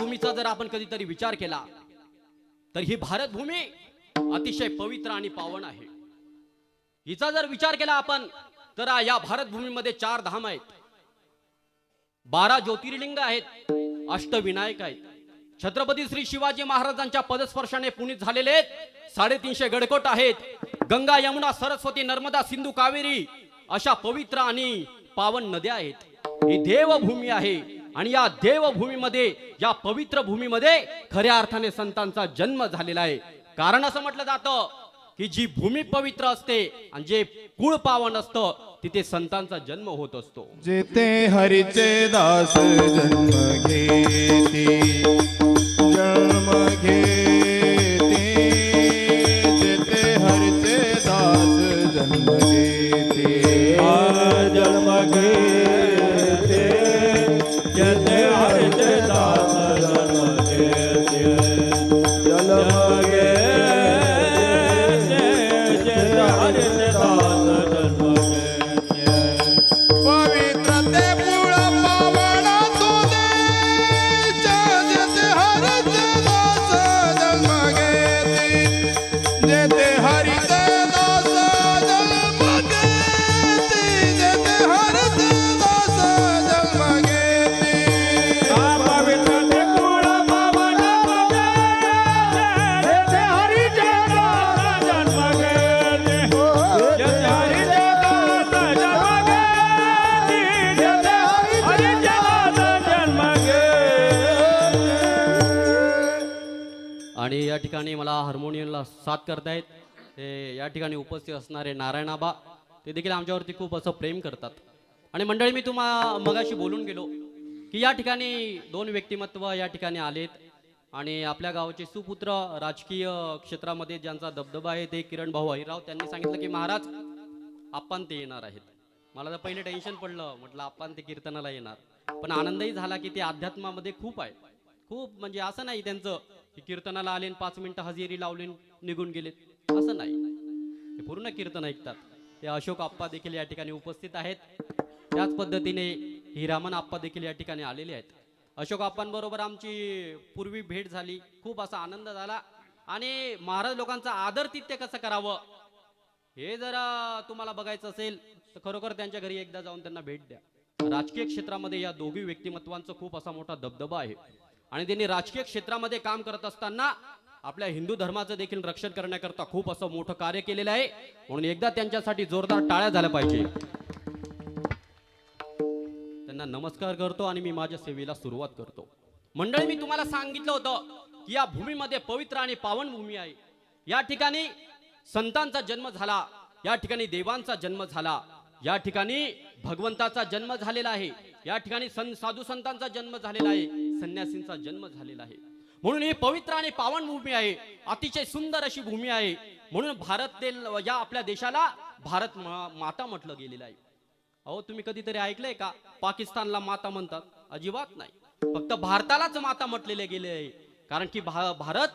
देवभूमीचा जर आपण कधीतरी विचार केला तर ही भारत भूमी अतिशय पवित्र आणि पावन आहे. हिचा जर विचार केला आपण तर या भारत भूमीमध्ये 4 धाम आहेत, 12 ज्योतिर्लिंग आहेत, अष्टविनायक आहेत. छत्रपती श्री शिवाजी महाराजांच्या पदस्पर्शाने पुनीत झालेले 350 गडकोट आहेत. गंगा, यमुना, सरस्वती, नर्मदा, सिंधू, कावेरी अशा पवित्र आणि पावन नद्या आहेत. ही देवभूमी आहे आणि या देवभूमीमध्ये, या पवित्र भूमीमध्ये खऱ्या अर्थाने संतांचा जन्म झालेला आहे. कारण असं म्हटलं जातं की जी भूमी पवित्र असते आणि जे कुळ पावन असतं तिथे संतांचा जन्म होत असतो. जेते हरीचे दास जन्म घेती, जन्म घेती, जेते हरीचे दास जन्म घेती, जन्म घेते, जेते हरीचे दास जन्म घेते, जन्म घेते, जेते हरीचे दास जन्म घेते. पवित्र ते मूळ पावन तुझे, जेते हरीचे दास जन्म घेती, जेते हरीचे दास जन्म घेती, जेते हरीचे दास जन्म घेती. पवित्र ते मूळ पावन तुझे, जेते हरीचे दास जन्म घेते, जेते हरीचे दास जन्म घेते, जेते हरीचे दास जन्म घेते. आणि या ठिकाणी मला हार्मोनियमला साथ करतायत ते या ठिकाणी उपस्थित असणारे नारायणाबा, ते देखील आमच्यावरती खूप असं प्रेम करतात. आणि मंडळी, मी मगाशी बोलून गेलो की या ठिकाणी 2 व्यक्तिमत्व या ठिकाणी आलेत आणि आपल्या गावाचे सुपुत्र, राजकीय क्षेत्रामध्ये ज्यांचा दबदबा आहे ते किरण भाऊ अहिराव. त्यांनी सांगितलं की महाराज आपण ते येणार आहेत. मला तर पहिले टेन्शन पडलं, म्हटलं आपण ते कीर्तनाला येणार, पण आनंदही झाला की ते अध्यात्मामध्ये खूप आहे. खूप म्हणजे असं नाही त्यांचं की कीर्तनाला आले 5 मिनिटं हजेरी लावली निघून गेलेत, असं नाही. ते पूर्ण कीर्तन ऐकतात. ते अशोक आप्पा देखील या ठिकाणी उपस्थित आहेत. त्याच पद्धतीने हिरामन आप्पा देखील या ठिकाणी आलेले आहेत. अशोक आप्पांबरोबर आमची पूर्वी भेट झाली, खूप असा आनंद झाला. आणि महाराज लोकांचा आदरातिथ्य कसं करावं हे जरा तुम्हाला बघायचं असेल तर खरोखर त्यांच्या घरी एकदा जाऊन त्यांना भेट द्या. राजकीय क्षेत्रामध्ये या दोघी व्यक्तिमत्वांचा खूप असा मोठा दबदबा आहे आणि त्यांनी राजकीय क्षेत्रामध्ये काम करत असताना आपल्या हिंदू धर्माचं देखील रक्षण करण्याकरता खूप असं मोठं कार्य केलेलं आहे. म्हणून एकदा त्यांच्यासाठी जोरदार टाळ्या झाल्या पाहिजे. त्यांना नमस्कार करतो आणि मी माझ्या सेवेला सुरुवात करतो. मंडळी, मी तुम्हाला सांगितलं होतं की या भूमीमध्ये पवित्र आणि पावन भूमी आहे. या ठिकाणी संतांचा जन्म झाला, या ठिकाणी देवांचा जन्म झाला, या ठिकाणी भगवंताचा जन्म झालेला आहे, या ठिकाणी साधू संतांचा जन्म झालेला आहे, संन्यासींचा जन्म झालेला आहे. म्हणून ही पवित्र आणि पावन भूमी आहे, अतिशय सुंदर अशी भूमी आहे. म्हणून या आपल्या देशाला भारत माता म्हटलं गेलेलं आहे. अहो, तुम्ही कधीतरी ऐकलंय का पाकिस्तानला माता म्हणतात? अजिबात नाही. फक्त भारतालाच माता म्हटलेले गेले आहे. कारण की भारत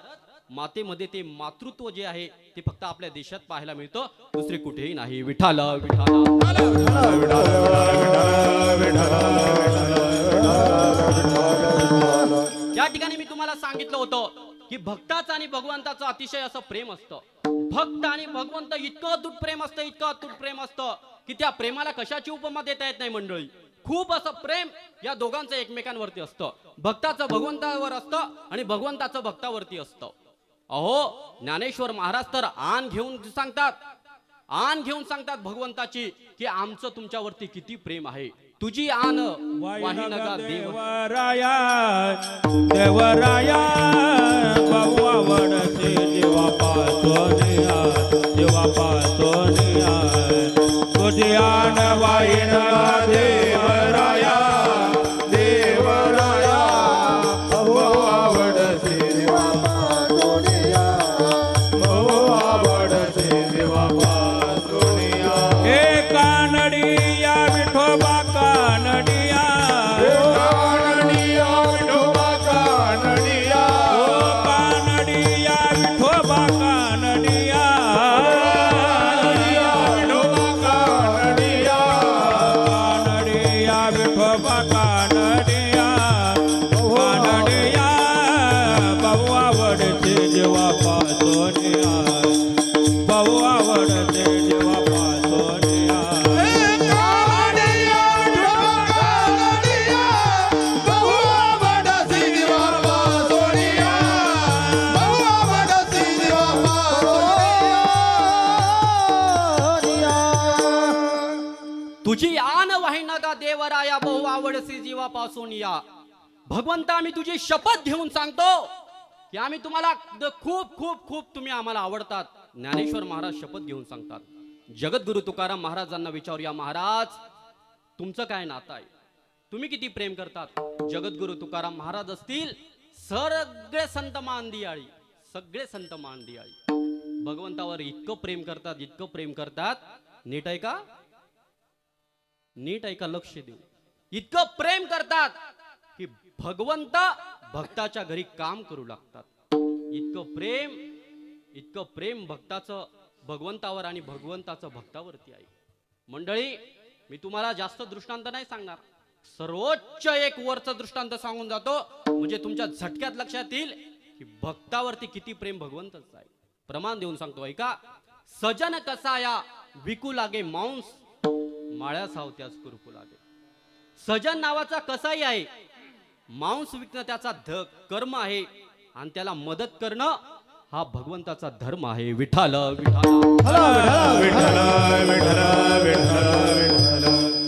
मातेमध्ये ते मातृत्व जे आहे ते फक्त आपल्या देशात पाहायला मिळतं, दुसरे कुठेही नाही. विठाल या ठिकाणी मी तुम्हाला सांगितलं होतं की भक्ताचं आणि भगवंताचं अतिशय असं प्रेम असतं. भक्त आणि भगवंत इतकं अतूट प्रेम असतं, इतकं अतूट प्रेम असतं की त्या प्रेमाला कशाची उपमा देता येत नाही मंडळी. खूप असं प्रेम या दोघांचं एकमेकांवरती असतं. भक्ताचं भगवंतावर असतं आणि भगवंताचं भक्तावरती असतं. अहो, ज्ञानेश्वर महाराज तर आण घेऊन सांगतात भगवंताची की आमचं तुमच्यावरती किती प्रेम आहे. तुझी आण वाही नका देवराया, देवराया बहु आवडते देवा पासोनिया, देवा पासोनिया, तुझी आण वाही नका देवराया, देवराया बहु आवडते देवा पासोनिया, बहु आवडते देवा पासोनिया. हे कानडिया विठोबा कानडिया, कानडिया विठोबा कानडिया, ओ माझा देवराया बहु आवडसी जीवापासून या. भगवंता आम्ही तुझी शपथ घेऊन सांगतो की आम्ही तुम्हाला खूप खूप खूप तुम्ही आम्हाला आवडतात. ज्ञानेश्वर महाराज शपथ घेऊन सांगतात. जगद्गुरु तुकाराम महाराजांना विचारूया, महाराज तुमचं काय नातं आहे, तुम्ही किती प्रेम करतात. जगद्गुरु तुकाराम महाराज असतील, सगळे संत मानदियाळी, सगळे संत मानदियाळी भगवंतावर इतकं प्रेम करतात, इतकं प्रेम करतात. नीट आहे का, नीट आहे का, लक्ष देऊ. इतकं प्रेम करतात की भगवंत भक्ताच्या घरी काम करू लागतात. इतकं प्रेम भक्ताचं भगवंतावर आणि भगवंताचं भक्तावरती आहे. मंडळी, मी तुम्हाला जास्त दृष्टांत नाही सांगणार, सर्वोच्च एक वरचा दृष्टांत सांगून जातो, म्हणजे तुमच्या झटक्यात लक्षात येईल की भक्तावरती किती प्रेम भगवंताचं आहे. प्रमाण देऊन सांगतो ऐका. सजन कसाया विकू लागे मांस, माळ्या सावत्यास कुरकू लागे. सजन नावाचा कसाई आहे, मांस विकणं त्याचा कर्म आहे आणि त्याला मदत करणं हा भगवंताचा धर्म आहे. विठाल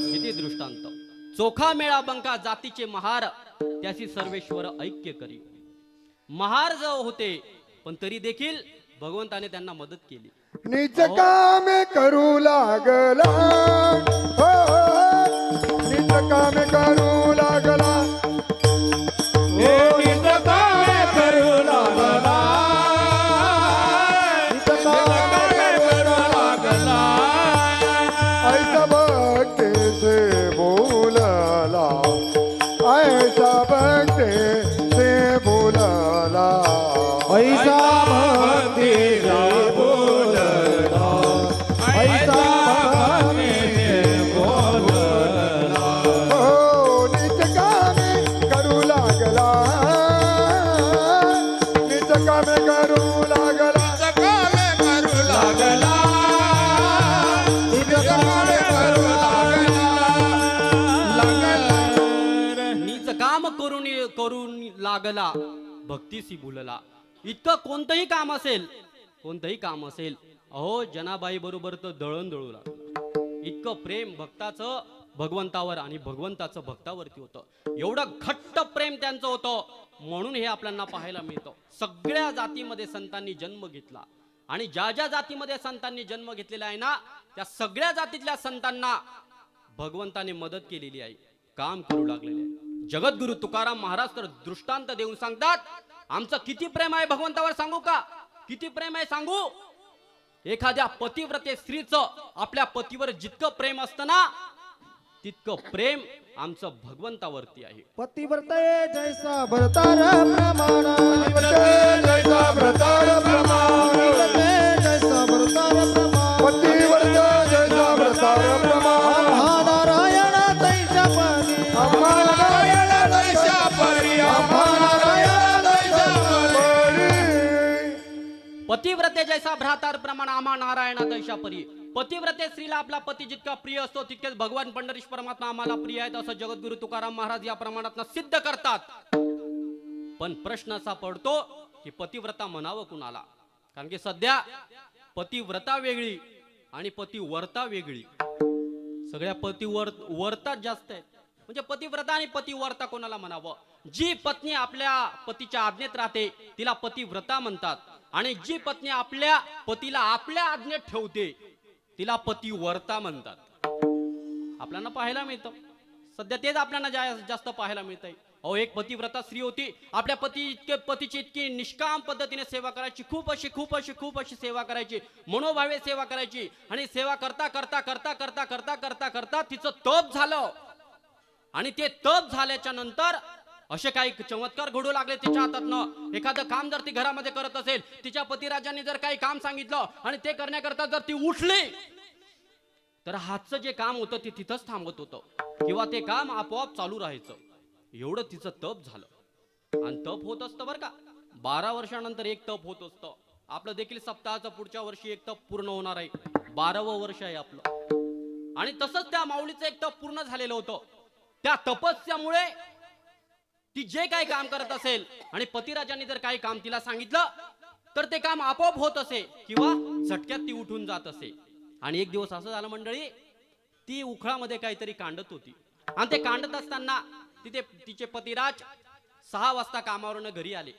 किती दृष्टांत. चोखा मेळा बंका जातीचे महार, त्याशी सर्वेश्वर ऐक्य करी. महार जो होते पण तरी देखील भगवंताने त्यांना मदत केली. निज कामे करू लागला, हो, निज कामे करू लागला, हे निज कामे करू लागला, निज कामे करू लागला. ऐसा भक्ती से बोलला, ऐसा भक्ती से बोलला, ऐसा भक्ती से बोलला, ऐसा हो. निज कामे करू लागला, निज कामे करू लागला, कामे करू लागला, निज कामे करू नीच काम करून लागला, भक्तीशी बोलला. इतकं कोणतंही काम असेल, अहो जनाबाई बरोबर तर दळण दळू लागलं. इतकं प्रेम भक्ताचं भगवंतावर आणि भगवंताचं भक्तावरती होतं. एवढं घट्ट प्रेम त्यांचं होतं, म्हणून हे आपल्याला पाहायला मिळतं. सगळ्या जातीमध्ये संतांनी जन्म घेतला आणि ज्या ज्या जातीमध्ये संतांनी जन्म घेतलेला आहे ना, त्या सगळ्या जातीतल्या संतांना भगवंताने मदत केलेली आहे, काम करू लागलेले आहे. जगद्गुरु तुकाराम महाराज तर दृष्टांत देऊन सांगतात, आमचं किती प्रेम आहे भगवंतावर सांगू का, किती प्रेम आहे सांगू. एखाद्या पतिव्रते स्त्रीचं आपल्या पतीवर जितकं प्रेम असतं ना, तितकं प्रेम आमचं भगवंतावरती आहे. पतिव्रते जैसा भरतार प्रमाण, पतिव्रते जैसा भरतार प्रमाण, पतिव्रते जैसा भरतार प्रमाण, पतिव्रते जैसा भरतार प्रमाण. नारायण तैसा परी, नारायण तैसा परी, नारायण तैसा परी. पतिव्रते जैसा भ्रातार प्रमाण आम्हा नारायण तैशा परी. पतिव्रते स्त्रीला आपला पती जितका प्रिय असतो, तितकेच भगवान पंढरीश परमात्मा आम्हाला प्रिय आहेत, असं जगद्गुरु तुकाराम महाराज या प्रमाणात सिद्ध करतात. पण प्रश्न असा पडतो की पतिव्रता म्हणावं कुणाला, कारण की सध्या पतिव्रता वेगळी आणि पतिवर्ता वेगळी. सगळ्या पतिवर्तात जास्त आहेत. म्हणजे पतिव्रता आणि पतिवर्ता कोणाला म्हणावं. जी पत्नी आपल्या पतीच्या आज्ञेत राहते तिला पतिव्रता म्हणतात, आणि जी पत्नी आपल्या पतीला आपल्या आज्ञेत ठेवते तिला पतिवर्ता म्हणतात. आपल्याला पाहायला मिळतं सध्या तेच आपल्याला जास्त पाहायला मिळतंय. अहो, एक पतिव्रता स्त्री होती, आपल्या पतीची इतकी निष्काम पद्धतीने सेवा करायची, खूप अशी सेवा करायची, मनोभावे सेवा करायची. आणि सेवा करता करता करता करता करता करता करता तिचं तप झालं, आणि ते तप झाल्याच्या नंतर असे काही चमत्कार घडू लागले तिच्या हातातनं. एखादं काम जर ती घरामध्ये करत असेल, तिच्या पतिराजांनी जर काही काम सांगितलं आणि ते करण्याकरता जर ती उठली, तर हातचं जे काम होतं ते तिथंच थांबत होतं, किंवा ते काम आपोआप चालू राहायचं. एवढं तिचं तप झालं. आणि तप होत असतं बरं का, 12 वर्षानंतर एक तप होत असतं. आपलं देखील सप्ताहाचं पुढच्या वर्षी एक तप पूर्ण होणार आहे, 12वं वर्ष आहे आपलं. आणि तसंच त्या माऊलीचं एक तप पूर्ण झालेलं होतं. त्या तपस्यामुळे ती जे काही काम करत असेल आणि पतिराजांनी जर काही काम तिला सांगितलं तर ते काम आपोआप होत असे, किंवा झटक्यात ती उठून जात असे. आणि एक दिवस असं झालं मंडळी, ती उखळामध्ये काहीतरी कांडत होती आणि ते कांडत असताना तिथे तिचे पतिराज 6 वाजता कामावरून घरी आले.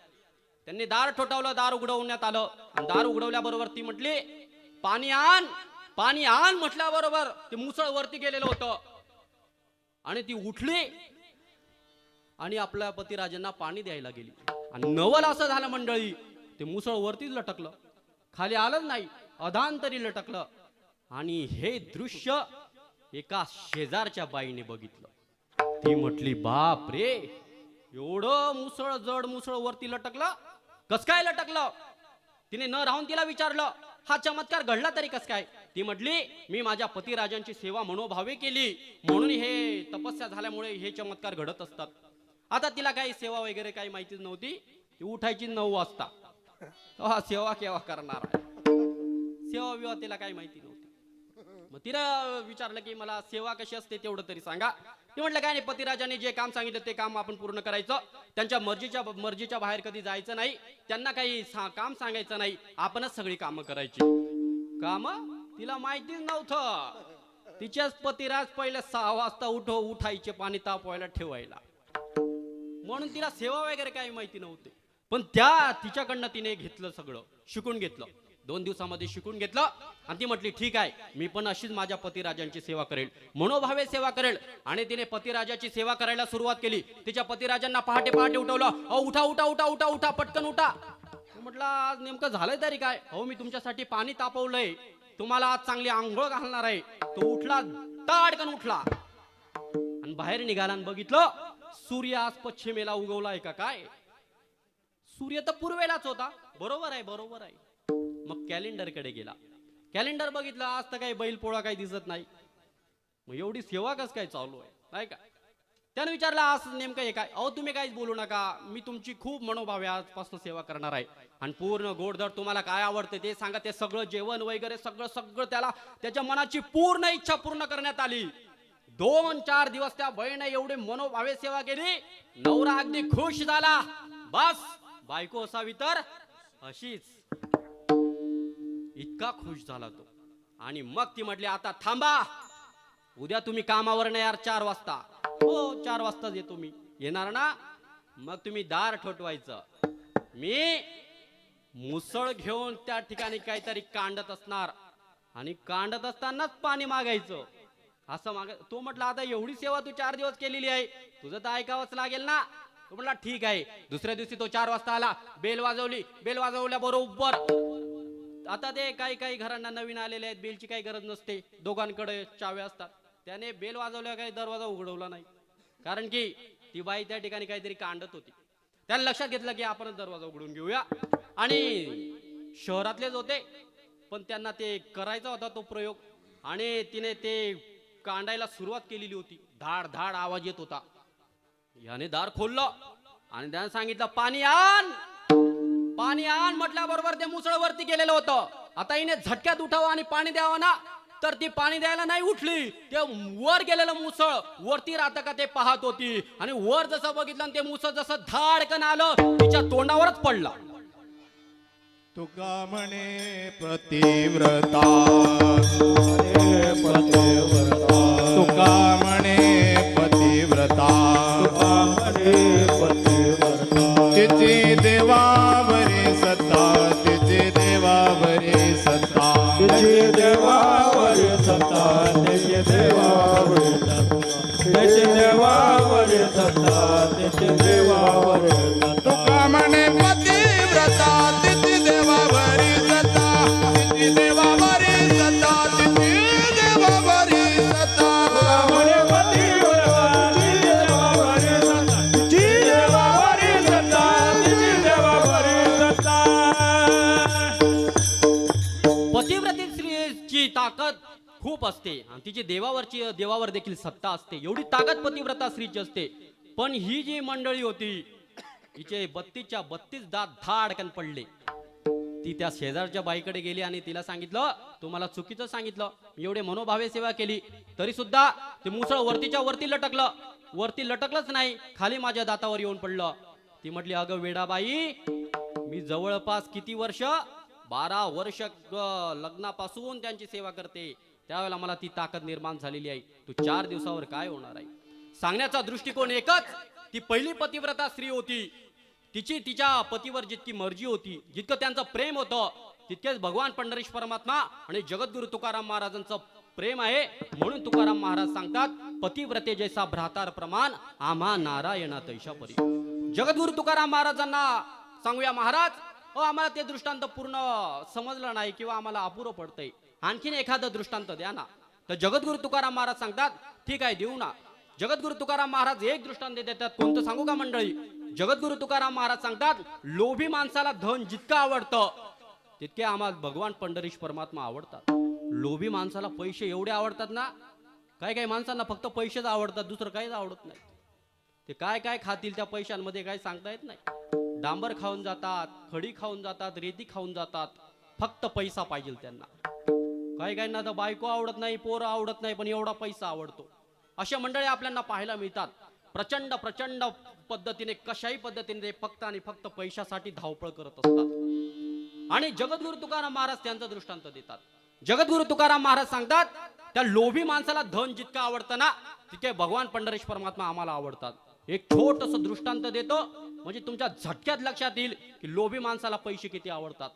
त्यांनी दार ठोठावलं, दार उघडवण्यात आलं आणि दार उघडवल्याबरोबर ती म्हटली पाणी आण, पाणी आण म्हटल्याबरोबर ते मुसळ वरती गेलेलं होतं आणि ती उठली आणि आपल्या पतिराजांना पाणी द्यायला गेली आणि नवल असं झालं मंडळी, ते मुसळ वरतीच लटकलं, खाली आलंच नाही, अधांतरी लटकलं. आणि हे दृश्य एका शेजारच्या बाईने बघितलं. ती म्हटली बाप रे, एवढं मुसळ, जड मुसळ वरती लटकलं, कस काय लटकलं? तिने न राहून तिला विचारलं हा चमत्कार घडला तरी कस काय? ती म्हटली मी माझ्या पतिराजांची सेवा मनोभावे केली म्हणून हे तपस्या झाल्यामुळे हे चमत्कार घडत असतात. आता तिला काही सेवा वगैरे काही माहितीच नव्हती. ती उठायची 9 वाजता. हा सेवा केव्हा करणार आहे? सेवा विवा तिला काही माहिती नव्हती. मग तिला विचारलं की मला सेवा कशी असते तेवढं तरी सांगा. ती म्हटलं काय नाही, पतिराजाने जे काम सांगितलं ते काम आपण पूर्ण करायचं, त्यांच्या मर्जीच्या बाहेर कधी जायचं नाही, त्यांना काही काम सांगायचं नाही, आपणच सगळी कामं करायची. काम तिला माहितीच नव्हतं. तिच्याच पतिराज पहिले 6 वाजता उठायचे पाणी तापवायला ठेवायला, म्हणून तिला सेवा वगैरे काही माहिती नव्हती. पण तिच्याकडनं तिने घेतलं, सगळं शिकून घेतलं. 2 दिवसामध्ये शिकून घेतलं आणि ती म्हटली ठीक आहे, मी पण अशीच माझ्या पतिराजांची सेवा करेल, मनोभावे सेवा करेल. आणि तिने पतिराजाची सेवा करायला सुरुवात केली. तिच्या पतिराजांना पहाटे पहाटे उठवलं. अहो उठा उठा उठा उठा उठा, पटकन उठा. म्हटलं आज नेमकं झालंय तरी काय? अहो मी तुमच्यासाठी पाणी तापवलंय, तुम्हाला आज चांगली आंघोळ घालणार आहे. तो उठला, ताडकन उठला आणि बाहेर निघाला आणि बघितलं सूर्य आज पश्चिमेला उगवलाय का काय? सूर्य तर पूर्वेलाच होता. बरोबर आहे, बरोबर आहे. मग कॅलेंडर कडे गेला, कॅलेंडर बघितलं, आज तर काही बैल पोळा काही दिसत नाही. मग एवढी सेवा कस काय चालू आहे नाही का? त्याने विचारलं आज नेमकं हे काय? अहो तुम्ही काहीच बोलू नका, मी तुमची खूप मनोभावे आजपासून सेवा करणार आहे आणि पूर्ण गोडधड तुम्हाला काय आवडते ते सांगा, ते सगळं जेवण वगैरे सगळं सगळं त्याला त्याच्या मनाची पूर्ण इच्छा पूर्ण करण्यात आली. 2-4 दिवस त्या बाईने एवढे मनोभावे सेवा केली. नवरा अगदी खुश झाला. बस बायको असावी तर अशीच. इतका खुश झाला तो. आणि मग ती म्हटली आता थांबा, उद्या तुम्ही कामावर नाही यार 4 वाजता. हो 4 वाजताच येतो मी. येणार ना? मग तुम्ही दार ठोठवायचं, मी मुसळ घेऊन त्या ठिकाणी काहीतरी कांडत असणार आणि कांडत असतानाच पाणी मागायचं. असं तो म्हटलं आता एवढी सेवा तू 4 दिवस केलेली आहे, तुझं तर ऐकावंच लागेल ना. तो म्हटला ठीक आहे. दुसऱ्या दिवशी तो 4 वाजता आला, बेल वाजवली, बेल वाजवल्या बरोबर. आता ते काही घरांना नवीन आलेले आहेत, बेलची काही गरज नसते, दोघांकडे चाव्या असतात. त्याने बेल वाजवल्या, काही दरवाजा उघडवला नाही, कारण की ती बाई त्या ठिकाणी काहीतरी कांडत होती. त्याने लक्षात घेतलं की आपणच दरवाजा उघडून घेऊया. आणि शहरातलेच होते पण त्यांना ते करायचा होता तो प्रयोग. आणि तिने ते कांडायला सुरुवात केलेली होती. धाड धाड आवाज येत होता. याने दार खोललं आणि त्याने सांगितलं पाणी आण, पाणी आण म्हटल्याबरोबर ते मुसळ वरती गेलेलं होतं. आता हिने झटक्यात उठावं आणि पाणी द्यावं ना, तर ती पाणी द्यायला नाही उठली. ते वर गेलेलं मुसळ वरती राहतं का ते पाहत होती. आणि वर जसं बघितलं आणि ते मुसळ जसं धाडकन आलं तिच्या तोंडावरच पडलं. तुका म्हणे पतिव्रता, तुका म्हणे पतिव्रता, तिची देवावरी सत्ता, तिची देवावरी सत्ता, तिची देवावरी सत्ता, तिची देवावरी सत्ता, तिची देवावरी सत्ता, तिची देवावरी सत्ता. तुका म्हणे पतिव्रता, तिची देवावरी सत्ता, तिची देवावरी सत्ता, तिची देवावरी सत्ता. तुका म्हणे पतिव्रता, तिची देवावरी सत्ता, तिची देवावरी सत्ता, तिची देवावरी सत्ता. पतिव्रते स्त्रीची ताकद खूप असते आणि तिची देवावर देखील सत्ता असते. एवढी ताकद पतिव्रता स्त्रीची असते. पण ही जी मंडळी होती हिचे 32च्या 32 दात धाडकन पडले. ती त्या शेजारच्या बाईकडे गेली आणि तिला सांगितलं तुम्हाला चुकीचं सांगितलं, मी एवढे मनोभावे सेवा केली तरी सुद्धा ते मुसळ वरतीच्या वरती लटकलं. वरती लटकलंच नाही, खाली माझ्या दातावर येऊन पडलं. ती म्हटली अगं वेडाबाई, मी जवळपास किती वर्ष 12 वर्ष लग्नापासून त्यांची सेवा करते, त्यावेळेला मला ती ताकद निर्माण झालेली आहे. तू 4 दिवसावर काय होणार आहे? सांगण्याचा दृष्टिकोन एकच, ती पहिली पतिव्रता स्त्री होती. तिच्या पतीवर जितकी मर्जी होती, जितकं त्यांचं प्रेम होतं, तितकेच भगवान पंढरीश परमात्मा आणि जगद्गुरु तुकाराम महाराजांचं प्रेम आहे. म्हणून तुकाराम महाराज सांगतात, पतिव्रते जैसा भ्रातार प्रमाण, आम्हा नारायणा तैशा परी. जगद्गुरु तुकाराम महाराजांना सांगूया, महाराज आम्हाला ते दृष्टांत पूर्ण समजलं नाही किंवा आम्हाला अपुरं पडतंय, आणखीन एखादं दृष्टांत द्या ना. तर जगद्गुरु तुकाराम महाराज सांगतात, ठीक आहे देऊ ना. जगद्गुरु तुकाराम महाराज एक दृष्टांत देतात. कोणतं सांगू का मंडळी? जगद्गुरु तुकाराम महाराज सांगतात, लोभी माणसाला धन जितकं आवडतं तितके आम्हाला भगवान पंढरीश परमात्मा आवडतात. लोभी माणसाला पैसे एवढे आवडतात ना, काय काय माणसांना फक्त पैसेच आवडतात, दुसरं काहीच आवडत नाही. ते काय काय खातील त्या पैशांमध्ये काही सांगता येत नाही. डांबर खाऊन जातात, खडी खाऊन जातात, रेती खाऊन जातात, फक्त पैसा पाहिजे त्यांना. काही काहींना तर बायको आवडत नाही, पोरं आवडत नाही, पण एवढा पैसा आवडतो. अशा मंडळी आपल्याला पाहायला मिळतात. प्रचंड प्रचंड पद्धतीने, कशाही पद्धतीने ते फक्त आणि फक्त पैशासाठी धावपळ करत असतात. आणि जगद्गुरु तुकाराम महाराज त्यांचा दृष्टांत देतात. जगद्गुरु तुकाराम महाराज सांगतात, त्या लोभी माणसाला धन जितकं आवडतं ना, तितके भगवान पंढरीश परमात्मा आम्हाला आवडतात. एक छोटस दृष्टांत देतो, म्हणजे तुमच्या झटक्यात लक्षात येईल की लोभी माणसाला पैसे किती आवडतात.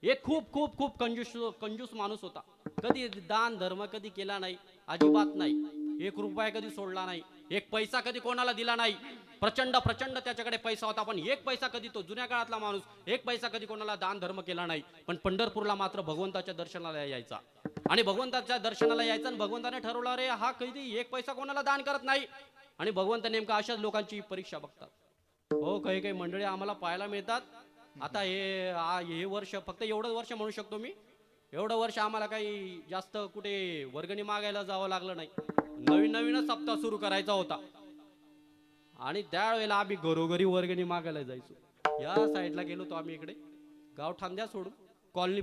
एक खूप खूप खूप कंजूस माणूस होता. कधी दान धर्म कधी केला नाही, अजिबात नाही. 1 रुपया कधी सोडला नाही, 1 पैसा कधी कोणाला दिला नाही. प्रचंड प्रचंड त्याच्याकडे पैसा होता, पण 1 पैसा कधी, तो जुन्या काळातला माणूस, 1 पैसा कधी कोणाला दान धर्म केला नाही. पण पंढरपूरला मात्र भगवंताच्या दर्शनाला यायचा. आणि भगवंताच्या दर्शनाला यायचा आणि भगवंताने ठरवलं, अरे हा कधी 1 पैसा कोणाला दान करत नाही. आणि भगवंत नेमका अशाच लोकांची परीक्षा बघतात. हो, काही काही मंडळी आम्हाला पाहायला मिळतात. आता हे वर्ष, फक्त एवढं वर्ष म्हणू शकतो मी, एवढं वर्ष आम्हाला काही जास्त कुठे वर्गणी मागायला जावं लागलं नाही. नवीनच सप्ताह सुरू करायचा होता आणि त्यावेळेला आम्ही घरोघरी वर्गणी मागायला जायचो. या साईडला गेलो तो आम्ही, इकडे गावठांद्या सोडून कॉलनी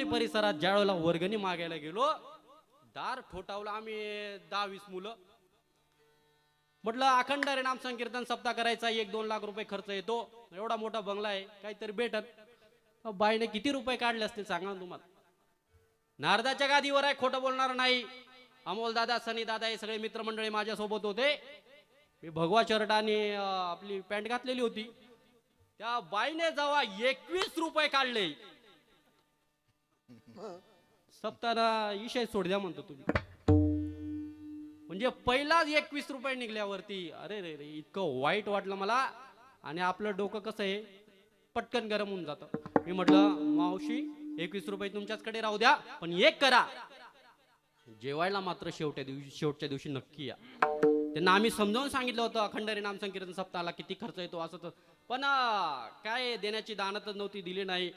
परिसरात ज्या वेळेला वर्गणी मागायला गेलो, दार ठोठावला आम्ही 10-20 मुलं. म्हटलं अखंड रे नाम संकीर्तन सप्ताह करायचा, 1-2 लाख रुपये खर्च येतो, एवढा मोठा बंगला आहे, काहीतरी भेटत. बाईने किती रुपये काढले असतील सांगा ना तुम्हाला. नारदाच्या गादीवर आहे, खोटं बोलणार नाही. अमोल दादा, सनी दादा, हे सगळे मित्रमंडळी माझ्या सोबत होते. मी भगवा शर्ट आणि आपली पॅन्ट घातलेली होती. त्या बाईने जेव्हा 21 रुपये काढले, सप्ताना विषय सोड द्या म्हणतो तुम्ही. म्हणजे पहिलाच 21 रुपये निघल्यावरती अरे रे रे, इतकं वाईट वाटलं मला. आणि आपलं डोकं कसं आहे, पटकन गरम होऊन जातं. मी म्हटलं, मावशी 21 रुपये तुमच्याचकडे राहू द्या, पण एक करा, जेवायला मात्र शेवटच्या दिवशी नक्की या. त्यांना आम्ही समजावून सांगितलं होतं, अखंड नाम संकीर्तन सप्ताहाला किती खर्च येतो असं तर, पण काय देण्याची दानतच नव्हती, दिली नाही.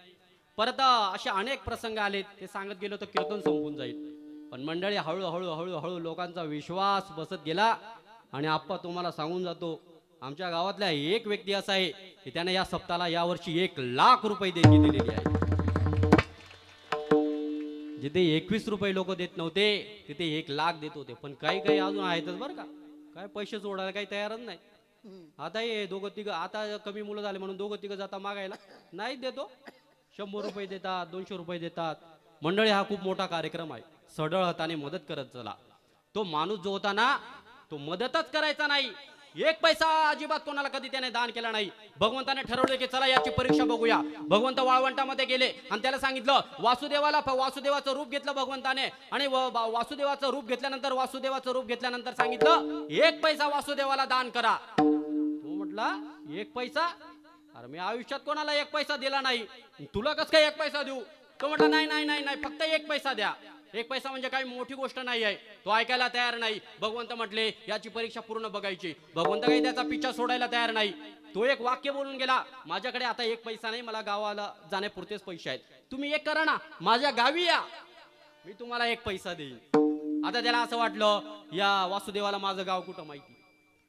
परत असे अनेक प्रसंग आले, ते सांगत गेलो तर कीर्तन संपून जाईल. पण मंडळी हळूहळू लोकांचा विश्वास बसत गेला. आणि आप्पा तुम्हाला सांगून जातो, आमच्या गावातल्या एक व्यक्ती असा आहे की त्याने या सप्ताहाला यावर्षी 1 लाख रुपये देणगी दिलेली आहे. जिथे 21 रुपये लोक देत नव्हते, तिथे 1 लाख देत होते. पण काही काही अजून आहेतच बरं का, काय पैसे सोडायला काही तयारच नाही. आता हे 2-3, आता कमी मुलं झाले म्हणून 2-3 जाता मागायला नाही देतो. 100 रुपये देतात, 200 रुपये देतात. मंडळी, हा खूप मोठा कार्यक्रम आहे. सढळ हाताने मदत करत चला. तो माणूस जो होता ना, तो मदतच करायचा नाही. 1 पैसा अजिबात कोणाला कधी त्याने दान केला नाही. भगवंताने ठरवले की चला याची परीक्षा बघूया. भगवंत वाळवंटामध्ये गेले आणि त्याला सांगितलं, वासुदेवाचं रूप घेतलं भगवंताने. आणि वासुदेवाचं रूप घेतल्यानंतर सांगितलं, 1 पैसा वासुदेवाला दान करा. तो म्हटला, 1 पैसा? अरे मी आयुष्यात कोणाला 1 पैसा दिला नाही, तुला कस काय 1 पैसा देऊ? तो म्हटला, नाही, फक्त 1 पैसा द्या. 1 पैसा म्हणजे काही मोठी गोष्ट नाही आहे. तो ऐकायला तयार नाही. भगवंत म्हटले, याची परीक्षा पूर्ण बघायची. भगवंत काही त्याचा पिच्छा सोडायला तयार नाही. तो एक वाक्य बोलून गेला, माझ्याकडे आता 1 पैसा नाही, मला गावाला जाण्यापुरतेच पैसे आहेत. तुम्ही एक करा ना, माझ्या गावी या, मी तुम्हाला 1 पैसा देईन. आता त्याला असं वाटलं, या वासुदेवाला माझं गाव कुठं माहिती.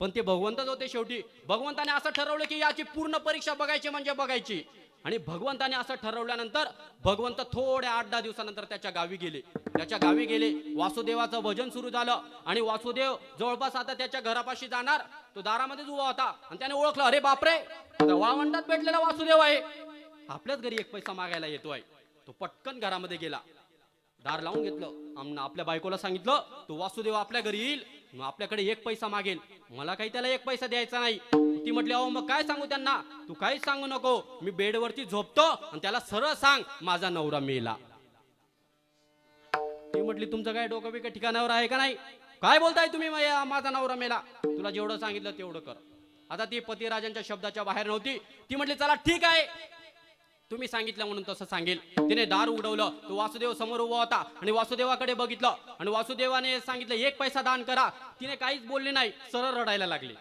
पण ते भगवंतच होते शेवटी. भगवंताने असं ठरवलं की याची पूर्ण परीक्षा बघायची म्हणजे बघायची. आणि भगवंताने असं ठरवल्यानंतर भगवंत थोड्या 8-10 दिवसानंतर त्याच्या गावी गेले. वासुदेवाचं भजन सुरू झालं आणि वासुदेव जवळपास आता त्याच्या घरापाशी जाणार, तो दारामध्येच उभा होता. आणि त्याने ओळखलं, अरे बापरे, वाळवंटात भेटलेला वासुदेव आहे, आपल्याच घरी 1 पैसा मागायला येतोय. तो पटकन घरामध्ये गेला, दार लावून घेतलं. आपल्या बायकोला सांगितलं, तो वासुदेव आपल्या घरी येईल मग आपल्याकडे 1 पैसा मागेल, मला काही त्याला 1 पैसा द्यायचा नाही. ती म्हटली अहो मग काय सांगू त्यांना? तू काहीच सांगू नको, मी बेडवरती झोपतो आणि त्याला सरळ सांग माझा नवरा मेला. ती म्हटली तुमचं काय डोकं बिकं ठिकाणावर आहे का नाही? काय बोलताय तुम्ही? माझा नवरा मेला, तुला जेवढं सांगितलं तेवढं कर. आता ती पतिराजांच्या शब्दाच्या बाहेर नव्हती. ती म्हटली चला ठीक आहे, तुम्ही सांगितलं म्हणून तसं सांगेल. तिने दार उघडवलं. तो वासुदेव समोर उभा होता आणि वासुदेवाकडे बघितलं आणि वासुदेवाने सांगितलं 1 पैसा दान करा. तिने काहीच बोलली नाही, सरळ रडायला लागली.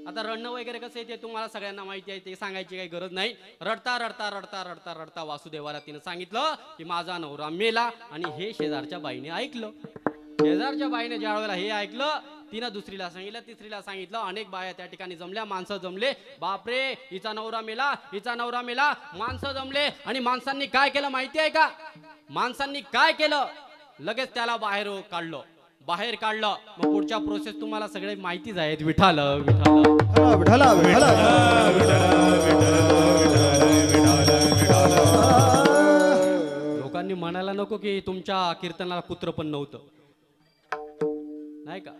आता रडणं वगैरे कसं येते तुम्हाला सगळ्यांना माहिती आहे, ते सांगायची काही गरज नाही. रडता रडता रडता रडता रडता वासुदेवाला तिने सांगितलं की माझा नवरा मेला. आणि हे शेजारच्या बाईने ऐकलं. शेजारच्या बाईने ज्या वेळेला हे ऐकलं, तिनं दुसरीला सांगितलं, तिसरीला सांगितलं. अनेक बाया त्या ठिकाणी जमल्या, माणसं जमले. बापरे, हिचा नवरा मेला, हिचा नवरा मेला. माणसं जमले आणि माणसांनी काय केलं माहिती आहे का? माणसांनी काय केलं? लगेच त्याला बाहेर काढलं. बाहेर काढलं. मग पुढच्या प्रोसेस तुम्हाला सगळे माहितीच आहेत. विठाल विठाल विठाला विठाला लोकांनी म्हणायला नको की तुमच्या कीर्तनाला कुत्र पण नव्हतं, नाही का?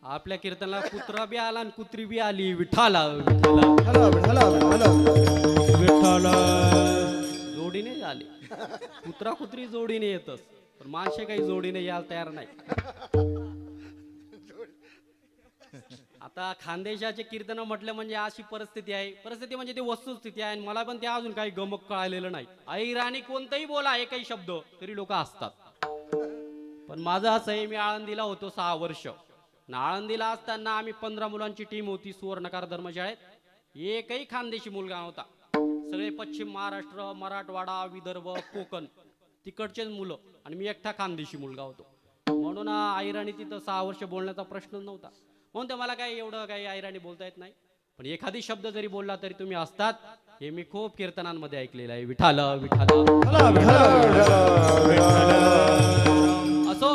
आपल्या कीर्तनाला कुत्रा बी आला आणि कुत्री बी आली. विठाला विठाला विठाला विठाला विठ्ठल जोडीने आले. कुत्रा कुत्री जोडीने येतच, पण माणसे काही जोडीने यायला तयार नाही. आता खानदेशाचे कीर्तन म्हटलं म्हणजे अशी परिस्थिती आहे. परिस्थिती म्हणजे ती वस्तुस्थिती आहे. आणि मला पण त्या अजून काही गमक कळालेलं नाही. आई राणी कोणताही बोला एकही शब्द तरी लोक असतात. पण माझं असं आहे, मी आळंदीला होतो 6 वर्ष. आळंदीला असताना आम्ही 15 मुलांची टीम होती सुवर्णकार धर्मशाळेत. एकही खानदेशी मुलगा नव्हता. सगळे पश्चिम महाराष्ट्र, मराठवाडा, विदर्भ, कोकण तिकडचेच मुलं आणि मी एकटा खानदेशी मुलगा होतो. म्हणून आईराणी तिथं 6 वर्ष बोलण्याचा प्रश्न नव्हता. म्हणून ते मला काही एवढं काही आईराणी बोलता येत नाही. पण एखादी शब्द जरी बोलला तरी तुम्ही असतात, हे मी खूप कीर्तनांमध्ये ऐकलेलं आहे. विठाल विठाल असो,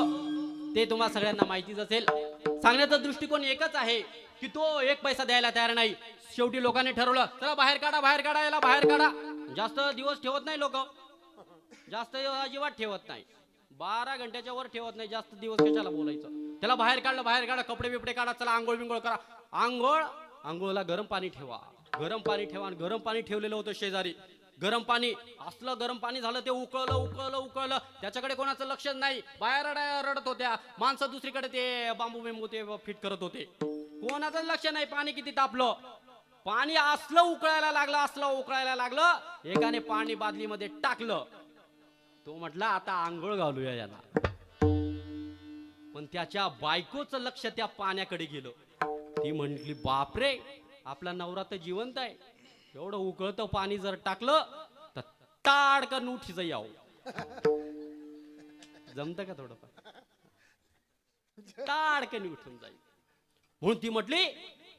ते तुम्हाला सगळ्यांना माहितीच असेल. सांगण्याचा दृष्टिकोन एकच आहे की तो 1 पैसा द्यायला तयार नाही. शेवटी लोकांनी ठरवलं चला बाहेर काढा, बाहेर काढा, याला बाहेर काढा. जास्त दिवस ठेवत नाही लोक, जास्त अजिबात ठेवत नाही. 12 घंट्याच्या वर ठेवत नाही. जास्त दिवस कशाला बोलायचं? त्याला बाहेर काढलं, बाहेर काढा, कपडे बिपडे काढा, चला आंघोळ बिंघोळ करा. आंघोळला गरम पाणी ठेवा, गरम पाणी ठेवा. आणि गरम पाणी ठेवलेलं होतं शेजारी. गरम पाणी असलं, गरम पाणी झालं, ते उकळलं उकळलं उकळलं. त्याच्याकडे कोणाचं लक्षच नाही. बाहेर रडत होत्या माणसं, दुसरीकडे ते बांबू बिंबू ते फिट करत होते. कोणाचं लक्ष नाही. पाणी किती तापलं. पाणी असलं उकळायला लागलं, असलं उकळायला लागलं. एकाने पाणी बादलीमध्ये टाकलं. तो म्हटला आता आंघोळ घालूया याला. पण त्याच्या बायकोचं लक्ष त्या पाण्याकडे गेलं. ती म्हटली बापरे, आपला नवरा तर जिवंत आहे. एवढं उकळतं पाणी जर टाकलं तर ताडकन उठी जाऊ. जमतं का थोडंफार? ताडकन उठून जाईल. म्हणून ती म्हटली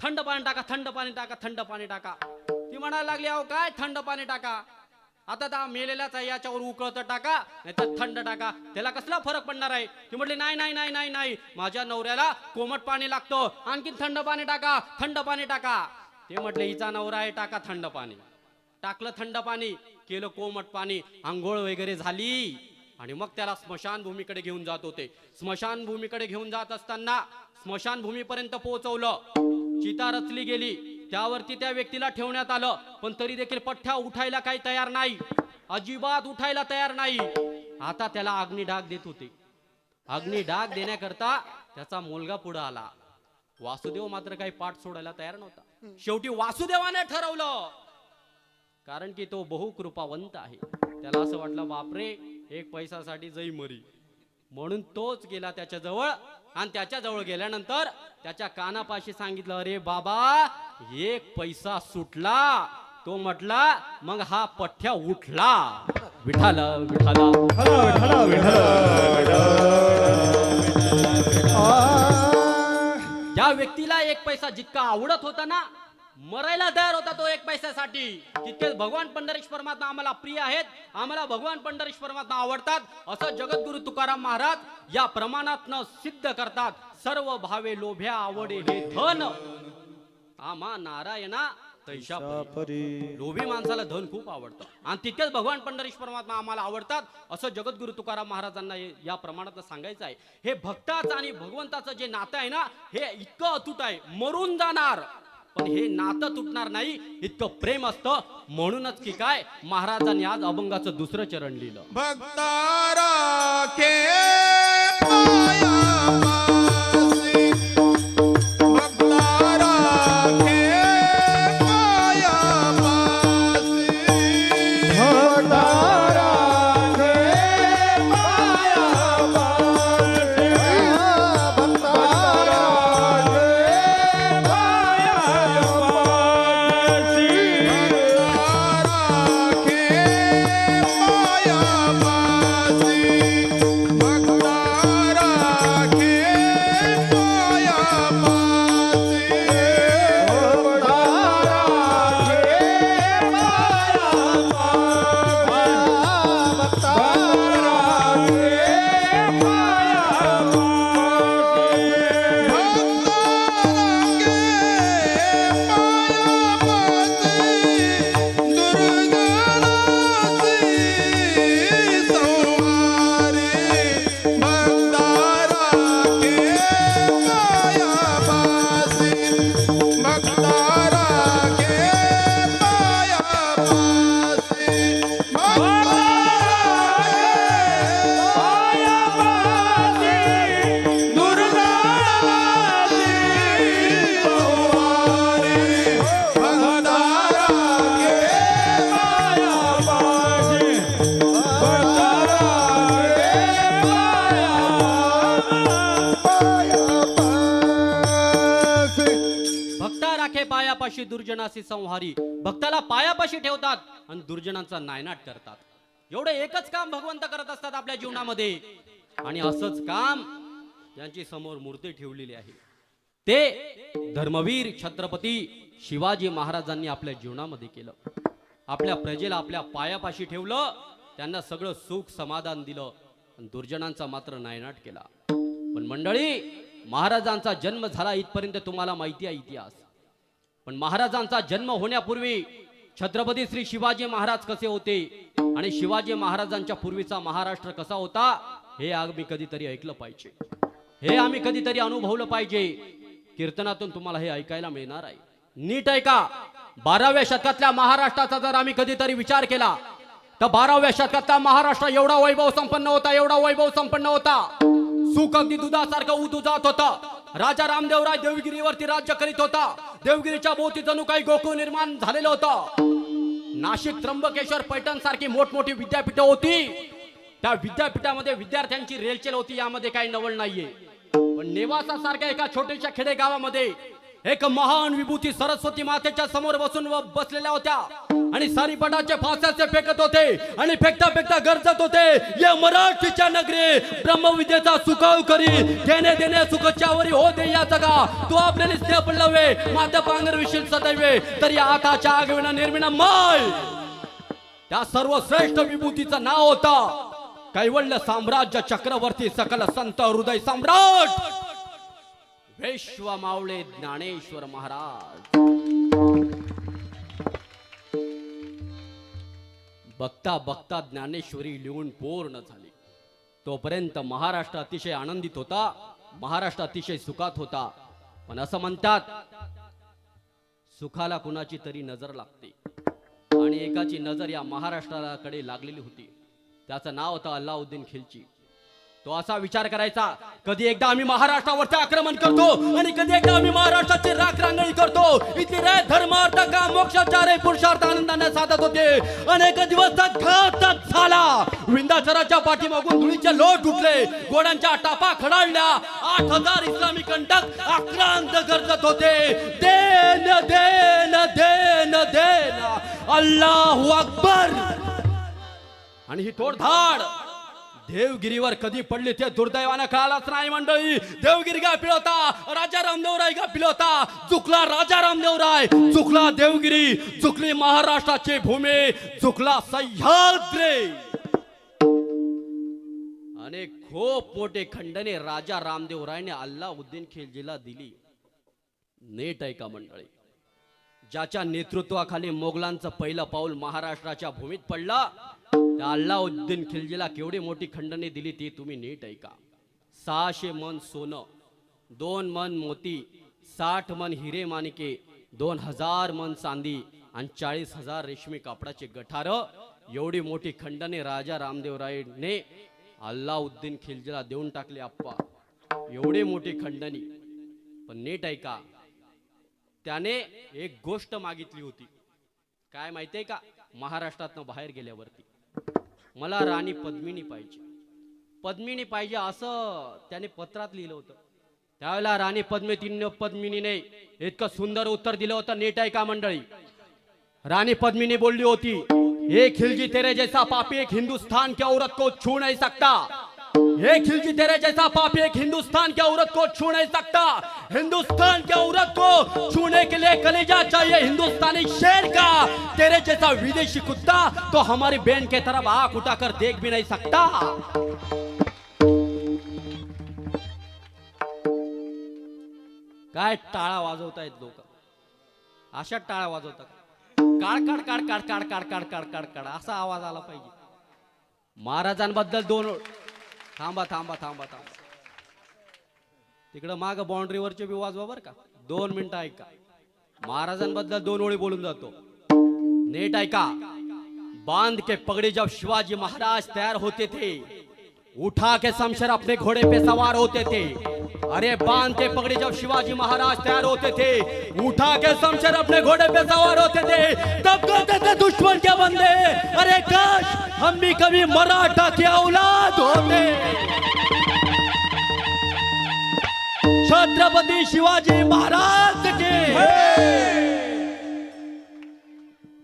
थंड पाणी टाका, थंड पाणी टाका, थंड पाणी टाका. ती म्हणायला लागली अहो काय थंड पाणी टाका? आता त्या मेलेल्याच आहे, याच्यावर उकळतं टाका नाही तर थंड टाका, त्याला कसला फरक पडणार आहे? ती म्हटली नाही नाही नाही नाही नाही, माझ्या नवऱ्याला कोमट पाणी लागतं, आणखी थंड पाणी टाका, थंड पाणी टाका. ते म्हटले हिचा नवरा आहे, टाका थंड पाणी. टाकलं थंड पाणी, केलं कोमट पाणी, आंघोळ वगैरे झाली. आणि मग त्याला स्मशानभूमीकडे घेऊन जात होते. स्मशानभूमीकडे घेऊन जात असताना स्मशानभूमीपर्यंत पोहोचवलं. चिता रचली गेली, त्यावरती त्या व्यक्तीला ठेवण्यात आलं. पण तरी देखील पठ्ठ्या उठायला काही तयार नाही, अजिबात उठायला तयार नाही. आता त्याला अग्निडाग देत होते. अग्निडाग देण्याकरता त्याचा मुलगा पुढे आला. वासुदेव मात्र काही पाठ सोडायला तयार नव्हता. शेवटी वासुदेवाने ठरवलं, कारण की तो बहुकृपावंत आहे. त्याला असं वाटलं बापरे, 1 पैसासाठी जई मरी. म्हणून तोच गेला त्याच्या जवळ. आणि त्याच्या जवळ गेल्यानंतर त्याच्या कानापाशी सांगितलं, अरे बाबा 1 पैसा सुटला. तो म्हटला मग हा पठ्ठ्या उठला. विठाल विठाल ज्या व्यक्तीला 1 पैसा जितका आवडत होता ना, मरायला तयार होता तो 1 पैशासाठी, तितकेच भगवान पंढरीश परमात्मा आम्हाला प्रिय आहेत. आम्हाला भगवान पंढरीश परमात्मा आवडतात, असं जगद्गुरु तुकाराम महाराज या प्रमाणातनं सिद्ध करतात. सर्व भावे लोभ्या आवडे हे धन, आम्हा नारायणा तैशा परी लोभी माणसाला धन खूप आवडतं आणि तितकेच भगवान पंढरीश परमात्मा आम्हाला आवडतात असं जगद्गुरु तुकाराम महाराजांना या प्रमाणात सांगायचं आहे. हे भक्ताचं आणि भगवंताचं जे नातं आहे ना हे इतकं अतूट आहे, मरून जाणार पण हे नातं तुटणार नाही इतकं प्रेम असतं. म्हणूनच की काय महाराजांनी आज अभंगाचं दुसरं चरण लिहिलं. भक्ता राखे पायापासी, भक्ता राखे पायापासी, भक्ता राखे पायापासी, भक्ता राखे पायापासी, पायापाशी दुर्जनासी संहारी. भक्ताला पायापाशी ठेवतात आणि दुर्जनांचा नायनाट करतात. एवढे एकच काम भगवंत करत असतात आपल्या जीवनामध्ये आणि असंच काम यांची समोर मूर्ती ठेवलेली आहे. ते धर्मवीर छत्रपती शिवाजी महाराजांनी आपल्या जीवनामध्ये केलं. आपल्या प्रजेला आपल्या पायापाशी ठेवलं, त्यांना सगळं सुख समाधान दिलं आणि दुर्जनांचा मात्र नायनाट केला. पण मंडळी, महाराजांचा जन्म झाला इथपर्यंत तुम्हाला माहिती आहे इतिहास. पण महाराजांचा जन्म होण्यापूर्वी छत्रपती श्री शिवाजी महाराज कसे होते आणि शिवाजी महाराजांच्या पूर्वीचा महाराष्ट्र कसा होता हे आम्ही कधीतरी ऐकलं पाहिजे, हे आम्ही कधीतरी अनुभवलं पाहिजे. कीर्तनातून तुम्हाला हे ऐकायला मिळणार आहे. नीट ऐका. 12व्या शतकातल्या महाराष्ट्राचा जर आम्ही कधीतरी विचार केला तर 12व्या शतकातला महाराष्ट्र एवढा वैभव संपन्न होता, एवढा वैभव संपन्न होता. सुख अगदी दुधासारखं उतू जात होतं. राजा रामदेवराय देवगिरीवरती राज्य करीत होता. देवगिरीच्या भोवती जणू काही गोकुळ निर्माण झालेलं होतं. नाशिक, त्र्यंबकेश्वर, पैठण सारखी मोठमोठी विद्यापीठं होती. त्या विद्यापीठामध्ये विद्यार्थ्यांची रेलचेल होती, यामध्ये काही नवल नाहीये. पण नेवासा सारख्या एका छोट्याशा खेडेगावामध्ये एक महान विभूती सरस्वती मातेच्या समोर बसलेल्या होत्या आणि सारीपाटाचे फासाचे फेकत होते आणि फेकता फेकता गरजत होते, या मराठीच्या नगरी ब्रह्मविद्येचा सुकाव करी, घेणे देणे सुखच्यावरी हो दे या जगा, तू आपल्याला स्नेह पडलवे माता पांगर विशील सदैवे, तर या आताच्या आगविना निर्मिणा माय. त्या सर्वश्रेष्ठ विभूतीचं नाव होतं कैवल्य साम्राज्य चक्रवर्ती सकल संत हृदय सम्राट विश्व मावळे ज्ञानेश्वर महाराज. बघता बघता ज्ञानेश्वरी लिहून पूर्ण झाली. तोपर्यंत महाराष्ट्र अतिशय आनंदित होता, महाराष्ट्र अतिशय सुखात होता. पण असं म्हणतात, सुखाला कुणाची तरी नजर लागते आणि एकाची नजर या महाराष्ट्राकडे लागलेली होती. त्याचं नाव होतं अल्लाउद्दीन खिलजी. तो असा विचार करायचा, कधी एकदा आम्ही महाराष्ट्रावरती आक्रमण करतो आणि कधी एकदा आम्ही महाराष्ट्राची राखरांगळी करतो. इथे रे धर्म अर्थ काम मोक्ष चारही पुरुषार्थ आनंदाने साधत होते. अनेक दिवस घातच झाला. विंध्याचराच्या पाठीमागून धुळीचे लोट उठले, घोड्यांच्या टापा खडाळल्या. 8000 इस्लामी कंटक आक्रांत गरजत होते. देन देन देन देन अल्लाहू अकबर. आणि ही तोडधाड देवगिरीवर कधी पडली ते दुर्दैवानं कळालंच नाही. मंडळी, देवगिरी गाफील होता, राजा रामदेवराय गाफील होता. चुकला राजा रामदेवराय, चुकला देवगिरी, चुकली महाराष्ट्राची भूमी, चुकला सह्याद्री. आणि खूप मोठे खंडने राजा रामदेवरायने अल्लाउद्दीन खिलजीला दिली. नीट ऐका मंडळी, ज्याच्या नेतृत्वाखाली मोगलांचं पहिलं पाऊल महाराष्ट्राच्या भूमीत पडलं, त्या अल्लाउद्दीन खिलजीला केवढी मोठी खंडणी दिली ती तुम्ही नीट ऐका. 600 मन सोनं, 2 मन मोती, 60 मन हिरे माणिके, 2000 मन चांदी आणि 40,000 रेशमी कापडाचे गठार, एवढी मोठी खंडणी राजा रामदेव रायने अल्लाउद्दीन खिलजीला देऊन टाकली. आप्पा, एवढी मोठी खंडणी. पण नीट ऐका, त्याने एक गोष्ट मागितली होती. काय माहितीये का? महाराष्ट्रातनं बाहेर गेल्यावरती मला राणी पद्मिनी पाहिजे, पद्मिनी पाहिजे असं त्याने पत्रात लिहिलं होतं. त्यावेळेला राणी पद्मिनीने इतकं सुंदर उत्तर दिलं होतं. नीट ऐका मंडळी. राणी पद्मिनी बोलली होती, ये खिलजी तेरे जैसा पापी एक हिंदुस्तान की औरत को छू नहीं सकता. ये खिलजी तेरे जैसा पापी एक हिंदुस्तान की औरत को छू नहीं सकता. हिंदुस्तान की औरत को छूने के लिए कलेजा चाहिए हिंदुस्तानी शेर का. तेरे जैसा विदेशी कुत्ता तो हमारी बहन के तरफ आंख उठाकर देख भी नहीं सकता. काय टाळा वाजवतायत लोक, अशा टाळा वाजवतात. काड काड काड काड काड काड काड काड काड काड असा आवाज आला पाहिजे. महाराजांबद्दल थांबा थांबा थांबा थांबा. तिकडं माग बाउंड्रीवरचे बी वाजवा बर का. 2 मिनिटं ऐका. महाराजांबद्दल 2 ओळी बोलून जातो. नीट ऐका. बांध के पगड़ी जब शिवाजी महाराज तैयार होते थे, उठा के शमशेर अपने घोड़े पे सवार होते थे. अरे बांध के पगड़ी जब शिवाजी महाराज तैयार होते थे, उठा के शमशेर अपने घोड़े पे सवार होते थे, तब कहते थे दुश्मन के बंदे, अरे काश हम भी कभी मराठा की औलाद होते. छत्रपती शिवाजी महाराज के.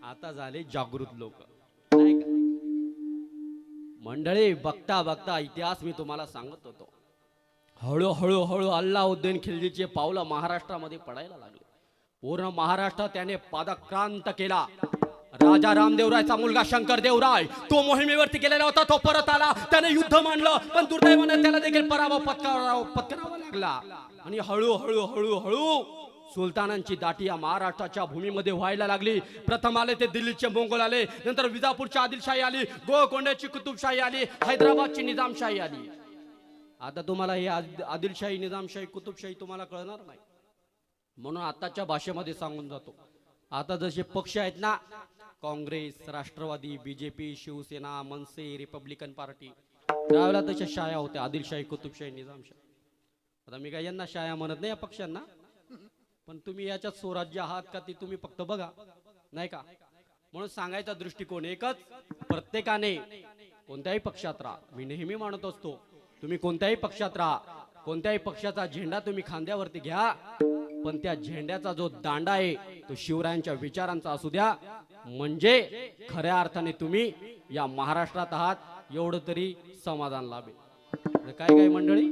आता झाले जागृत लोक. नाही का मंडळी? बघता बघता इतिहास मी तुम्हाला सांगत होतो. हळूहळू हळू अल्लाउद्दीन खिलजीचे पावलं महाराष्ट्रामध्ये पडायला लागले. पूर्ण महाराष्ट्र त्याने पादाक्रांत केला. राजा रामदेवरायचा मुलगा शंकरदेवराय तो मोहिमेवरती गेलेला होता. तो परत आला. त्याने युद्ध मांडलं, पण दुर्दैवाने त्याला देखील पराभव पत्करावा लागला. आणि हळूहळू हळूहळू सुलतानांची दाटी या महाराष्ट्राच्या भूमीमध्ये व्हायला लागली. प्रथम आले ते दिल्लीचे मोंगल आले, नंतर विजापूरची आदिलशाही आली, गोलकोंड्याची कुतुबशाही आली, हैदराबादची निजामशाही आली. आता तुम्हाला ही आदिलशाही, निजामशाही, कुतुबशाही तुम्हाला कळणार नाही. म्हणून आताच्या भाषेमध्ये सांगून जातो. आता जसे पक्ष आहेत ना, काँग्रेस, राष्ट्रवादी, बीजेपी, शिवसेना, मनसे, रिपब्लिकन पार्टी, त्यावेळेला तशा शाया होत्या. आदिलशाही, कुतुबशाही, निजामशाही. आता मी काय यांना शाया म्हणत नाही या पक्षांना, पण तुम्ही याच्यात स्वराज्य आहात का ते तुम्ही फक्त बघा, नाही का? म्हणून सांगायचा दृष्टिकोन एकच. प्रत्येकाने कोणत्याही पक्षात राहा. मी नेहमी मानत असतो, तुम्ही कोणत्याही पक्षात राहा, कोणत्याही पक्षाचा झेंडा तुम्ही खांद्यावरती घ्या, पण त्या झेंड्याचा जो दांडा आहे तो शिवरायांच्या विचारांचा असू द्या. म्हणजे खऱ्या अर्थाने तुम्ही या महाराष्ट्रात आहात एवढं तरी समाधान लाभेल. काय काय मंडळी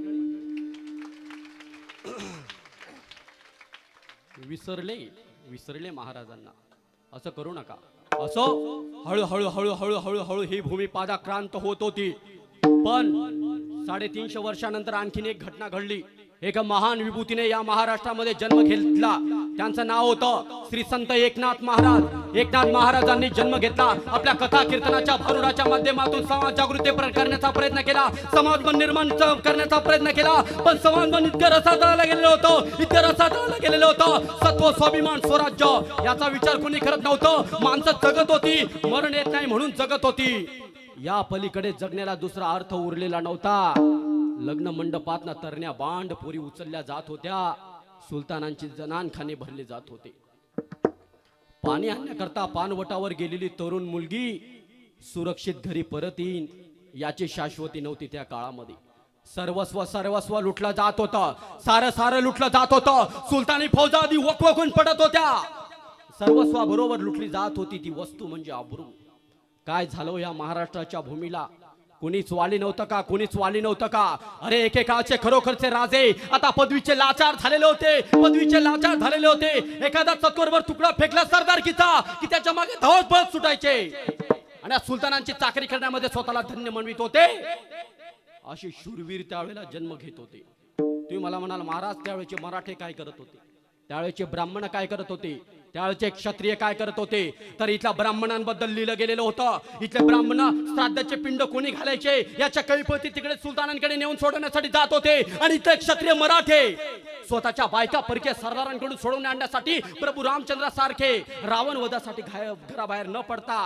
विसरले महाराजांना. असं करू नका. असो हळूहळू हळूहळू हळूहळू ही भूमी पादाक्रांत होत होती. पण 350 वर्षानंतर आणखीन एक घटना घडली. एका महान विभूतीने या महाराष्ट्रामध्ये जन्म घेतला. त्यांचं नाव होतं श्री संत एकनाथ महाराज. एकनाथ महाराजांनी जन्म घेतला. आपल्या कथा कीर्तनाच्या भारुडाच्या माध्यमातून समाज जागृती करण्याचा प्रयत्न केला, समाज निर्माण करण्याचा प्रयत्न केला. पण समाज इतकं रसातळाला गेलेलं होतं, इतकं रसातळाला गेलेलं होतं. सत्व, स्वाभिमान, स्वराज्य याचा विचार कोणी करत नव्हतं. माणसं जगत होती, मरण येत नाही म्हणून जगत होती. या पलीकडे जगण्याला दुसरा अर्थ उरलेला नव्हता. लग्न मंडपात तरण्या बांड पोरी उचलल्या जात होत्या. सुलतानांची जनानखाने भरले जात होते. पाणी आणण्याकरता पानवटावर गेलेली तरुण मुलगी सुरक्षित घरी परत येईन याची शाश्वती नव्हती. त्या काळामध्ये सर्वस्व लुटलं जात होतं. सारं लुटलं जात होतं. सुलतानी फौजा आधी वकवकून पडत होत्या. सर्वस्वा बरोबर लुटली जात होती ती वस्तू म्हणजे आबरू. काय झालं या महाराष्ट्राच्या भूमीला? कुणीच वाली नव्हतं का? कुणीच वाली नव्हतं का? अरे एकेकाळचे खरोखरचे राजे आता पदवीचे लाचार झालेले होते. एखादा चतुरवर तुकडा फेकला सरदारकीचा की त्याच्या मागे धावत पळत सुटायचे आणि सुलतानांची चाकरी करण्यामध्ये स्वतःला धन्य म्हणवित होते. अशी शूरवीर त्यावेळेला जन्म घेत होते. तुम्ही मला म्हणाल महाराज त्यावेळेचे मराठे काय करत होते? त्यावेळेचे ब्राह्मण काय करत होते? त्यावेळेचे क्षत्रिय काय करत होते तर इथल्या ब्राह्मणांबद्दल लिहिलं गेलेलं होतं. इथले ब्राह्मण श्राद्धाचे पिंड कोणी घालायचे याच्या कळपती तिकडे सुलतानांकडे नेऊन सोडवण्यासाठी जात होते. आणि इथले क्षत्रिय मराठे स्वतःच्या बायका परकीय सरदारांकडून सोडवून आणण्यासाठी प्रभू रामचंद्रासारखे रावण वधासाठी घराबाहेर न पडता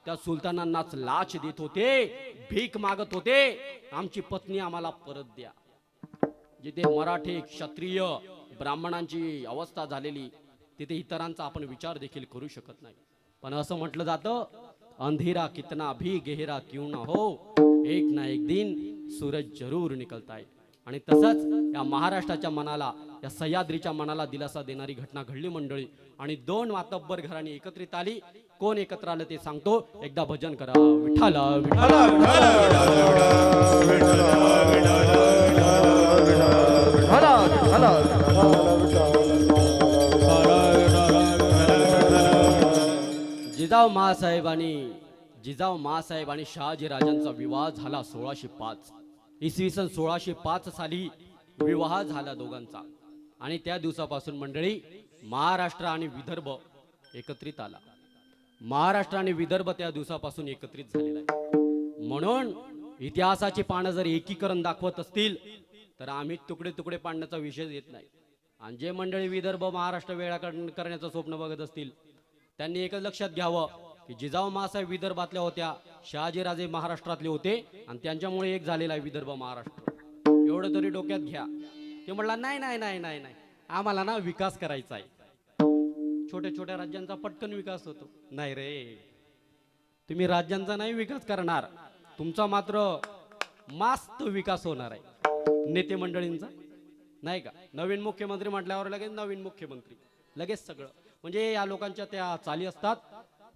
त्या सुलतानांनाच लाच देत होते, भीक मागत होते, आमची पत्नी आम्हाला परत द्या. जिथे मराठी क्षत्रिय ब्राह्मणांची अवस्था झालेली तिथे इतरांचा आपण विचार देखील करू शकत नाही. पण असं म्हटलं जातं, अंधेरा कितना भी गहरा क्यों ना हो, एक ना एक दिन सूरज जरूर निकलता है. आणि तसंच या महाराष्ट्राच्या मनाला, या सह्याद्रीच्या मनाला दिलासा देणारी घटना घडली मंडळी. आणि दोन मातब्बर घरांनी एकत्रित आली. कोण एकत्र आलं ते सांगतो. एकदा भजन करा. विठ्ठल जिजाऊ मासाहेब आणि शहाजी राजांचा विवाह झाला 1605. इसवी सन 1605 साली विवाह झाला दोघांचा. आणि त्या दिवसापासून मंडळी महाराष्ट्र आणि विदर्भ एकत्रित आला. महाराष्ट्र आणि विदर्भ त्या दिवसापासून एकत्रित झालेला आहे. म्हणून इतिहासाची पानं जर एकीकरण दाखवत असतील तर आम्ही तुकडे तुकडे पाडण्याचा विषय येत नाही. आणि जे मंडळी विदर्भ महाराष्ट्र वेगळा करण्याचं स्वप्न बघत असतील त्यांनी एकच लक्षात घ्यावं की जिजाऊ मासाहेब विदर्भातल्या होत्या, शहाजीराजे महाराष्ट्रातले होते आणि त्यांच्यामुळे एक झालेला आहे विदर्भ महाराष्ट्र. एवढं तरी डोक्यात घ्या. ते म्हणला नाही नाही नाही नाही नाही आम्हाला ना विकास करायचा आहे. छोट्या छोट्या राज्यांचा पटकन विकास होतो. नाही रे, तुम्ही राज्यांचा नाही विकास करणार, तुमचा मात्र मस्त विकास होणार आहे. नेते मंडळींचा नाही का, नवीन मुख्यमंत्री म्हटल्यावर लगेच नवीन मुख्यमंत्री, लगेच सगळं म्हणजे या लोकांच्या त्या चाली असतात.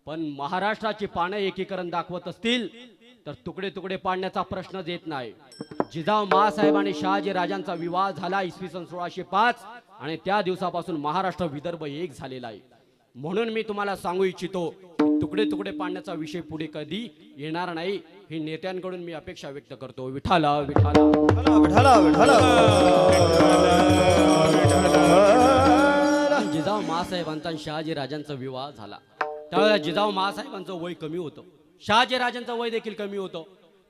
पण महाराष्ट्राची पानं एकीकरण दाखवत असतील तर तुकडे तुकडे पाडण्याचा प्रश्नच येत नाही. जिजाऊ मासाहेब आणि शहाजी राजांचा विवाह झाला इसवी सन 1605 आणि त्या दिवसापासून महाराष्ट्र विदर्भ एक झालेला आहे. म्हणून मी तुम्हाला सांगू इच्छितो तुकडे तुकडे पाडण्याचा विषय पुढे कधी येणार नाही ही नेत्यांकडून मी अपेक्षा व्यक्त करतो. विठ्ठल जिजाऊ मासाहेबांचा शहाजी राजांचा विवाह झाला त्यावेळेला जिजाऊ मासाहेबांचं वय कमी होतं, शहाजी राजांचं वय देखील कमी होतं.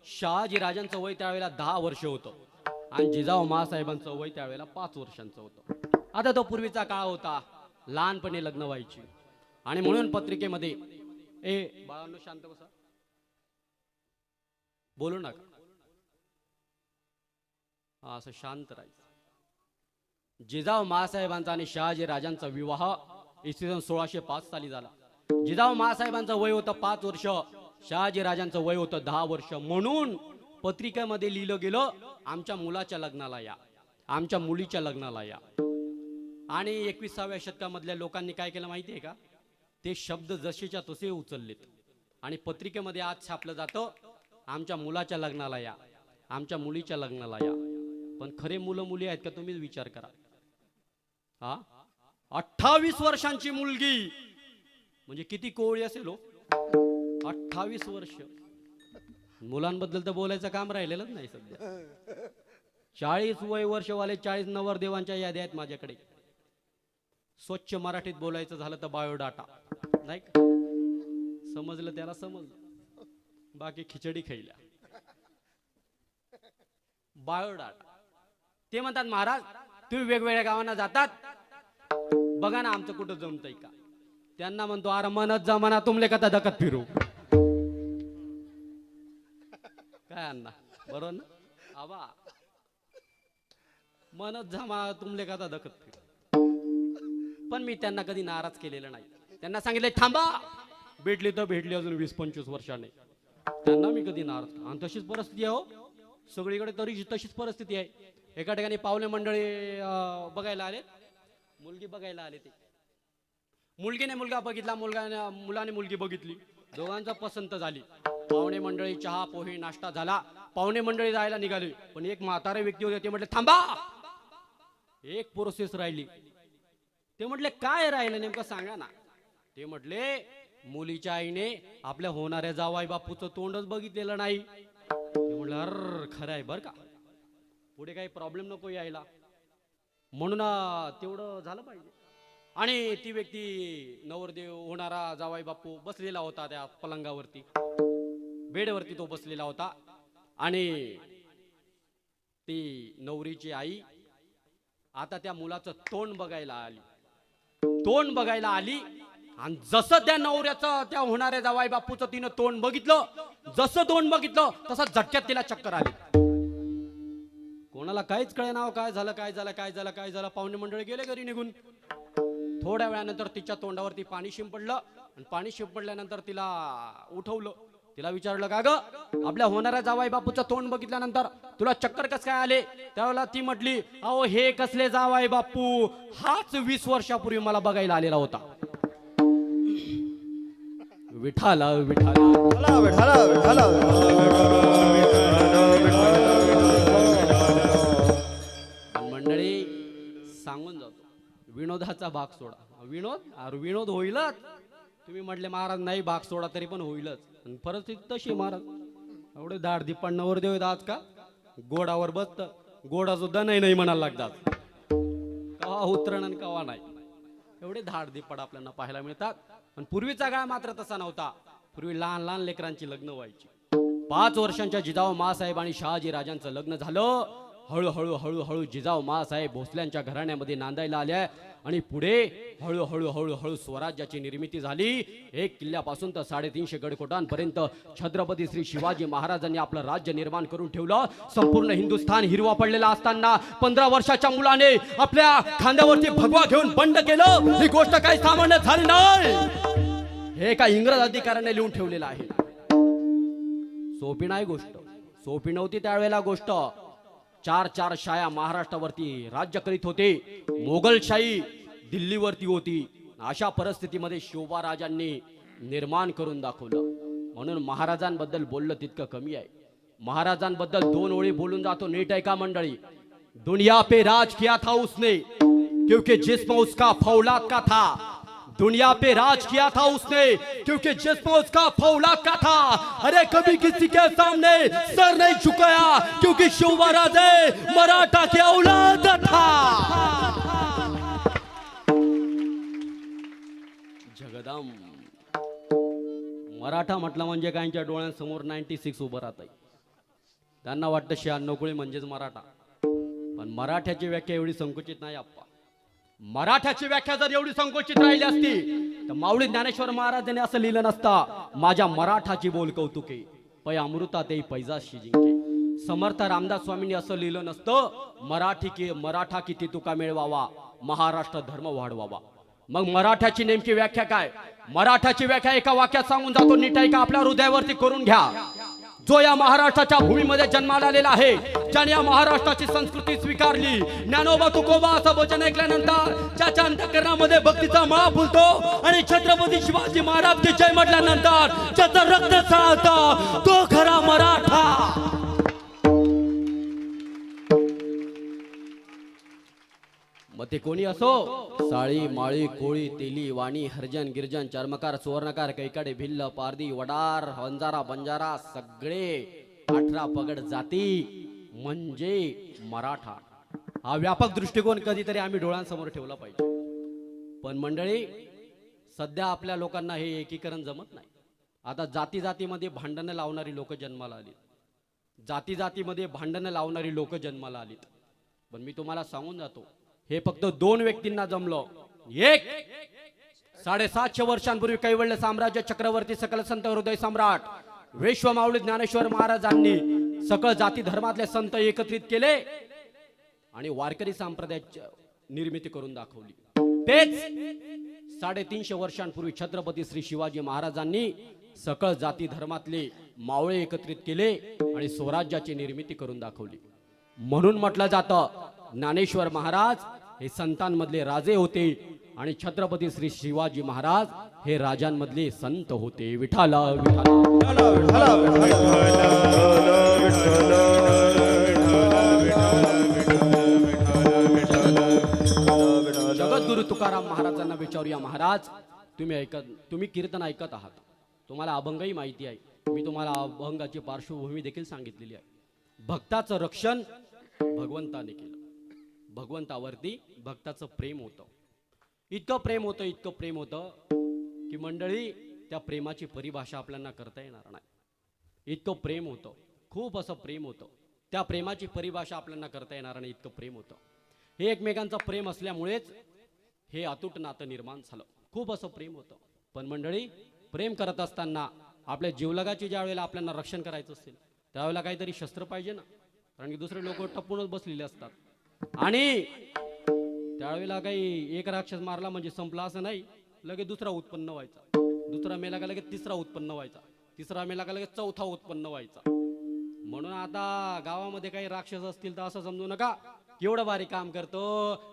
शहाजी राजांचं वय त्यावेळेला 10 वर्ष होतं आणि जिजाऊ मासाहेबांचं वय त्यावेळेला 5 वर्षांचं होतं. आता तो पूर्वीचा काळ होता, लहानपणी लग्न व्हायची. आणि म्हणून पत्रिकेमध्ये बाळांनो शांत बसा, बोलू नका, असं शांत राहायचं. जिजाऊ मासाहेबांचा आणि शहाजी राजांचा विवाह इसवी सन 1605 साली झाला. जिजाऊ मासाहेबांचं वय होतं 5 वर्ष, शहाजी राजांचं वय होतं 10 वर्ष. म्हणून पत्रिकेमध्ये लिहिलं गेलं आमच्या मुलाच्या लग्नाला या, आमच्या मुलीच्या लग्नाला या. आणि 21व्या शतकामधल्या लोकांनी काय केलं माहिती आहे का, ते शब्द जसेच्या तसे उचललेत आणि पत्रिकेमध्ये आज छापलं जातं आमच्या मुलाच्या लग्नाला या, आमच्या मुलीच्या लग्नाला या. पण खरे मुलं मुली आहेत का तुम्हीच विचार करा. 28 वर्षांची मुलगी म्हणजे किती कोवळी असेल हो. 28 वर्ष. मुलांबद्दल तर बोलायचं काम राहिलेलंच नाही सध्या. 40 वर्षवाले 40 नवरदेवांच्या याद्या आहेत माझ्याकडे. स्वच्छ मराठीत बोलायचं झालं तर बायोडाटा नाही का, समजलं त्याला समजलं, बाकी खिचडी खायला. बायोडाटा. ते म्हणतात महाराज तुम्ही वेगवेगळ्या गावांना जातात, बघा ना आमचं कुठं जमतंय का. त्यांना म्हणतो अरे मनच जमाना तुमले कथा दकत फिरू. काय अण्णा बरोबर ना, आबा मनच जमा तुमले कथा दकत फिरू. पण मी त्यांना कधी नाराज केलेलं नाही. त्यांना सांगितलं थांबा, भेटली तर भेटली अजून 20-25 वर्षाने. त्यांना मी कधी नाराज. आणि तशीच परिस्थिती आहे हो सगळीकडे, तरी तशीच परिस्थिती आहे. एका ठिकाणी पाहुणे मंडळी बघायला आले, मुलगी बघायला आले. ते मुलगीने मुलगा बघितला, मुलाने मुलगी बघितली, दोघांचा पसंत झाली. पाहुणे मंडळी चहा पोहे नाश्ता झाला, पाहुणे मंडळी जायला निघाली. पण एक म्हातारे व्यक्ती होते, ते म्हटले थांबा, एक प्रोसेस राहिली. ते म्हटले काय राहिलं नेमकं सांगा ना. ते म्हटले मुलीच्या आईने आपल्या होणाऱ्या जावाई बापूचं तोंडच बघितलेलं नाही. ते म्हटलं अर खरं आहे बर का, पुढे काही प्रॉब्लेम नको यायला, म्हणून तेवढं झालं पाहिजे. आणि ती व्यक्ती नवरदेव होणारा जावाई बापू बसलेला होता त्या पलंगावरती, बेडवरती तो बसलेला होता. आणि ती नवरीची आई आता त्या मुलाचं तोंड बघायला आली. आणि जसं त्या नवऱ्याचं, त्या होणाऱ्या जावाई बापूचं तिनं तोंड बघितलं, तसं झटक्यात तिला चक्कर आली. कोणाला काहीच कळेना काय झालं. पाहुणे मंडळी गेले घरी निघून. थोड्या वेळानंतर तिच्या तोंडावरती पाणी शिंपडलं आणि पाणी शिंपडल्यानंतर तिला उठवलं. तिला विचारलं, का ग आपल्या होणाऱ्या जावाई बापूचं तोंड बघितल्यानंतर तुला चक्कर कस काय आले? त्यावेळेला ती म्हटली, अहो हे कसले जावाई बापू, हाच 20 वर्षापूर्वी मला बघायला आलेला होता. विठाला मंडळी सांगून जातो, विनोदाचा भाग सोडा. विनोद होईलच. तुम्ही म्हटले महाराज नाही भाग सोडा तरी पण होईलच. परिस्थिती तशी महाराज, एवढे दाढ नवर देव आज का गोडावर बसत, गोडा सुद्धा नाही म्हणायला लागतात. कवा उतरण आणि कवा नाही, एवढे धाडधीपड आपल्याला पाहायला मिळतात. पण पूर्वीचा काळ मात्र तसा नव्हता. पूर्वी लहान लहान लेकरांची लग्न व्हायची. 5 वर्षांच्या जिजाऊ मासाहेब आणि शहाजी राजांचं लग्न झालं. हळूहळू जिजाऊ मासाहेब भोसल्यांच्या घराण्यामध्ये नांदायला आल्या आणि पुढे हळूहळू स्वराज्याची निर्मिती झाली. 1 किल्ल्यापासून तर 350 गडकोटांपर्यंत छत्रपती श्री शिवाजी महाराजांनी आपलं राज्य निर्माण करून ठेवलं. संपूर्ण हिंदुस्थान हिरवा पडलेला असताना 15 वर्षाच्या मुलाने आपल्या खांद्यावरती भगवा घेऊन बंड केलं. ही गोष्ट काही सामान्य झाली नाही. हे एका इंग्रज अधिकाऱ्याने लिहून ठेवलेलं आहे. सोपी नाही गोष्ट, सोपी नव्हती त्यावेळेला गोष्ट. 4 शाया महाराष्ट्रावरती राज्य करीत होते. मोगलशाही दिल्लीवरती होती. अशा परिस्थितीमध्ये शिवबाराजांनी निर्माण करून दाखवलं. म्हणून महाराजांबद्दल बोललं तितकं कमी आहे. महाराजांबद्दल 2 ओळी बोलून जातो, नीट ऐका मंडळी. दुनिया पे राज किया था उसने क्योंकि जिस्म उसका फौलाद का था. दुनिया पे राज किया था उसने क्योंकि जिस्म उसका फौलाद का था. अरे कभी किसी के सामने सर नहीं झुकाया क्योंकि शिवराज मराठा की औलाद था. जगदम मराठा म्हटलं म्हणजे काहींच्या डोळ्यांसमोर 96 उभं राहत आहे. त्यांना वाटतं 96 कुळी म्हणजेच मराठा. पण मराठ्याची व्याख्या एवढी संकुचित नाही आप्पा. मराठ्याची व्याख्या जर एवढी संकुचित राहिली असती तर माऊली ज्ञानेश्वर महाराजांनी असं लिहिलं नसतं, माझ्या मराठाची बोल कौतुके पै अमृता ते पैजाशी जिंके. समर्थ रामदास स्वामींनी असं लिहिलं नसतं, मराठा किती तुका मिळवावा, महाराष्ट्र धर्म वाढवावा. मग मराठ्याची नेमकी व्याख्या काय? मराठ्याची व्याख्या एका वाक्यात सांगून जातो, नीट ऐका, आपल्या हृदयावरती करून घ्या. जो या महाराष्ट्राच्या भूमीमध्ये जन्माला आलेला आहे, ज्याने या महाराष्ट्राची संस्कृती स्वीकारली, ज्ञानोबा तुकोबा असं वचन ऐकल्यानंतर ज्याच्या अंतःकरणामध्ये भक्तीचा मळा फुलतो आणि छत्रपती शिवाजी महाराज की जय म्हटल्यानंतर ज्याचं रक्त चालतं, तो खरा मराठा. मग ते कोणी असो, साळी माळी कोळी तेली वाणी हरजन गिरजन चर्मकार सुवर्णकार कैकाडे भिल्ल पारधी वडार वंजारा बंजारा सगळे 18 पगड जाती म्हणजे मराठा. हा व्यापक दृष्टिकोन कधीतरी आम्ही डोळ्यांसमोर ठेवला पाहिजे. पण मंडळी, सध्या आपल्या लोकांना हे एकीकरण जमत नाही. आता जाती जातीमध्ये भांडणं लावणारी लोक जन्माला आली, जाती जातीमध्ये भांडणं लावणारी लोक जन्माला आलीत. पण मी तुम्हाला सांगून जातो, हे फक्त 2 व्यक्तींना जमलं. एक 750 वर्षांपूर्वी कैवल्य साम्राज्य चक्रवर्ती सकल संत हृदय सम्राट विश्वमाऊली ज्ञानेश्वर महाराजांनी सकल जाती धर्मातले संत एकत्रित केले आणि वारकरी संप्रदायाची निर्मिती करून दाखवली. तेच 350 वर्षांपूर्वी छत्रपती श्री शिवाजी महाराजांनी सकल जाती धर्मातले मावळे एकत्रित केले आणि स्वराज्याची निर्मिती करून दाखवली. म्हणून म्हटलं जातं, ज्ञानेश्वर महाराज हे संतांमधले राजे होते आणि छत्रपती श्री शिवाजी महाराज हे राजांमधले संत होते. विठाला जगद्गुरु तुकाराम महाराजांना विचारूया, महाराज तुम्ही कीर्तन ऐकत आहात, तुम्हाला अभंगही माहिती आहे. मी तुम्हाला अभंगाची पार्श्वभूमी देखील सांगितलेली आहे. भक्ताचं रक्षण भगवंताने केलं, भगवंतावरती भक्ताचं प्रेम होतं. इतकं प्रेम होतं, इतकं प्रेम होतं की मंडळी त्या प्रेमाची परिभाषा आपल्याला करता येणार नाही. इतकं प्रेम होतं, खूप असं प्रेम होतं. त्या प्रेमाची परिभाषा आपल्याला करता येणार नाही, इतकं प्रेम होतं. हे एकमेकांचं प्रेम असल्यामुळेच हे अतूट नातं निर्माण झालं. खूप असं प्रेम होतं. पण मंडळी, प्रेम करत असताना आपल्या जीवलगाची ज्या वेळेला आपल्याला रक्षण करायचं असेल त्यावेळेला काहीतरी शस्त्र पाहिजे ना, कारण की दुसरे लोक टपूनच बसलेले असतात. आणि त्यावेळेला काही एक राक्षस मारला म्हणजे संपला असं नाही, लगेच दुसरा उत्पन्न व्हायचा, दुसरा मेला का लगेच तिसरा उत्पन्न व्हायचा, तिसरा मेला का लगेच चौथा उत्पन्न व्हायचा. म्हणून आता गावामध्ये काही राक्षस असतील तर असं समजू नका एवढं भारी काम करतो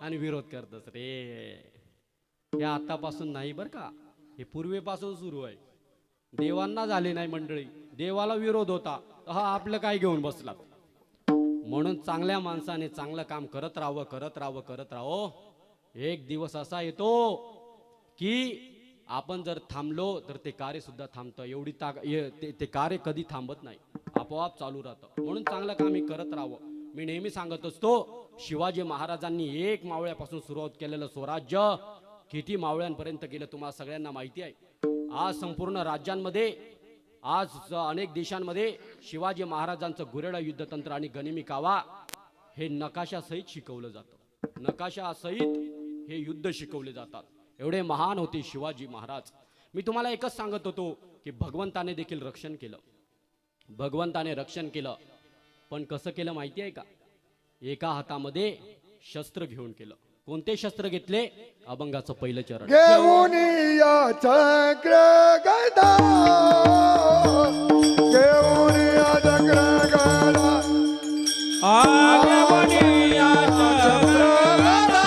आणि विरोध करतोस रे. हे आतापासून नाही बरं का, हे पूर्वीपासून सुरू आहे. देवांना झाले नाही मंडळी, देवाला विरोध होता, हा आपलं काय घेऊन बसला. म्हणून चांगल्या माणसाने चांगलं काम करत राहावं, करत राहावं, करत राहावं. एक दिवस असा येतो की आपण जर थांबलो तर ते कार्य सुद्धा थांबतं. एवढी ते कार्य कधी थांबत नाही, आपोआप चालू राहतं. म्हणून चांगलं काम हे करत राहावं. मी नेहमी सांगत असतो, शिवाजी महाराजांनी एक मावळ्यापासून सुरुवात केलेलं स्वराज्य किती मावळ्यांपर्यंत गेलं तुम्हाला सगळ्यांना माहिती आहे. आज संपूर्ण राज्यांमध्ये, आज अनेक देशांमध्ये शिवाजी महाराजांचं गुरेढा युद्धतंत्र आणि गनिमी कावा हे नकाशासहित शिकवलं जातं. नकाशासहित हे युद्ध शिकवले जातात. एवढे महान होते शिवाजी महाराज. मी तुम्हाला एकच सांगत होतो की भगवंताने देखील रक्षण केलं, भगवंताने रक्षण केलं. पण कसं केलं माहिती आहे का? एका हातामध्ये शस्त्र घेऊन केलं. कोणते शस्त्र घेतले? अभंगाचं पहिलं चरण. घेऊन या चक्र गदा, घेऊन या चक्र गदा, आगमनीया चक्रगदा,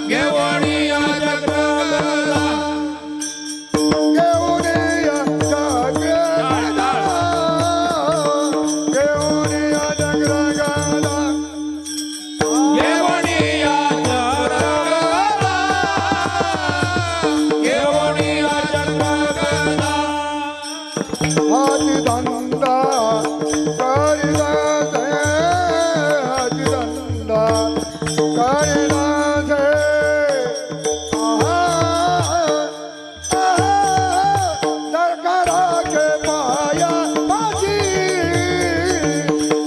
घेऊनिया चक्रगदा, घेऊन या चक्र गदा, घेऊन या चक्र गदा, घेऊनिया चक्रगदा, घेऊनिया चक्रगदा. हाती धंदा करिदासे, हाती धंदा करिदासे, सरकाराचे पाया पाशी,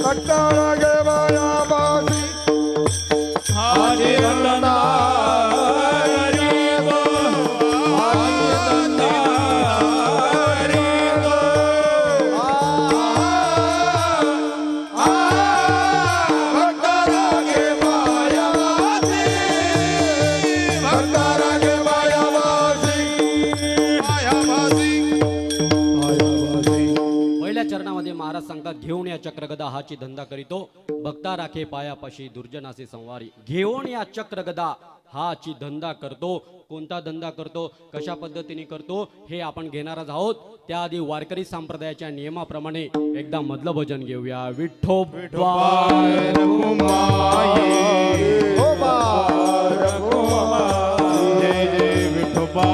कट्टाळाचे पाया पाशी, हाजी रंदा रे गो, हाजी रंदा रे गो. भक्तारागे मायावासी, भक्तारागे मायावासी, मायावासी, मायावासी. पहिल्या चरणामध्ये महाराज सांगतात, घेऊन या चक्रगदा हाची धंदा करीतो, भक्ता राखे पायापाशी दुर्जनाचे संवारी. घेऊन या चक्रगदा हाची धंदा करतो. कोणता धंदा करतो, कशा पद्धतीने करतो हे आपण घेणारच आहोत. त्याआधी वारकरी संप्रदायाच्या नियमाप्रमाणे एकदा मधलं भजन घेऊया. विठ्ठोबा रघुमाई, रघुमाई, जय जय विठोबा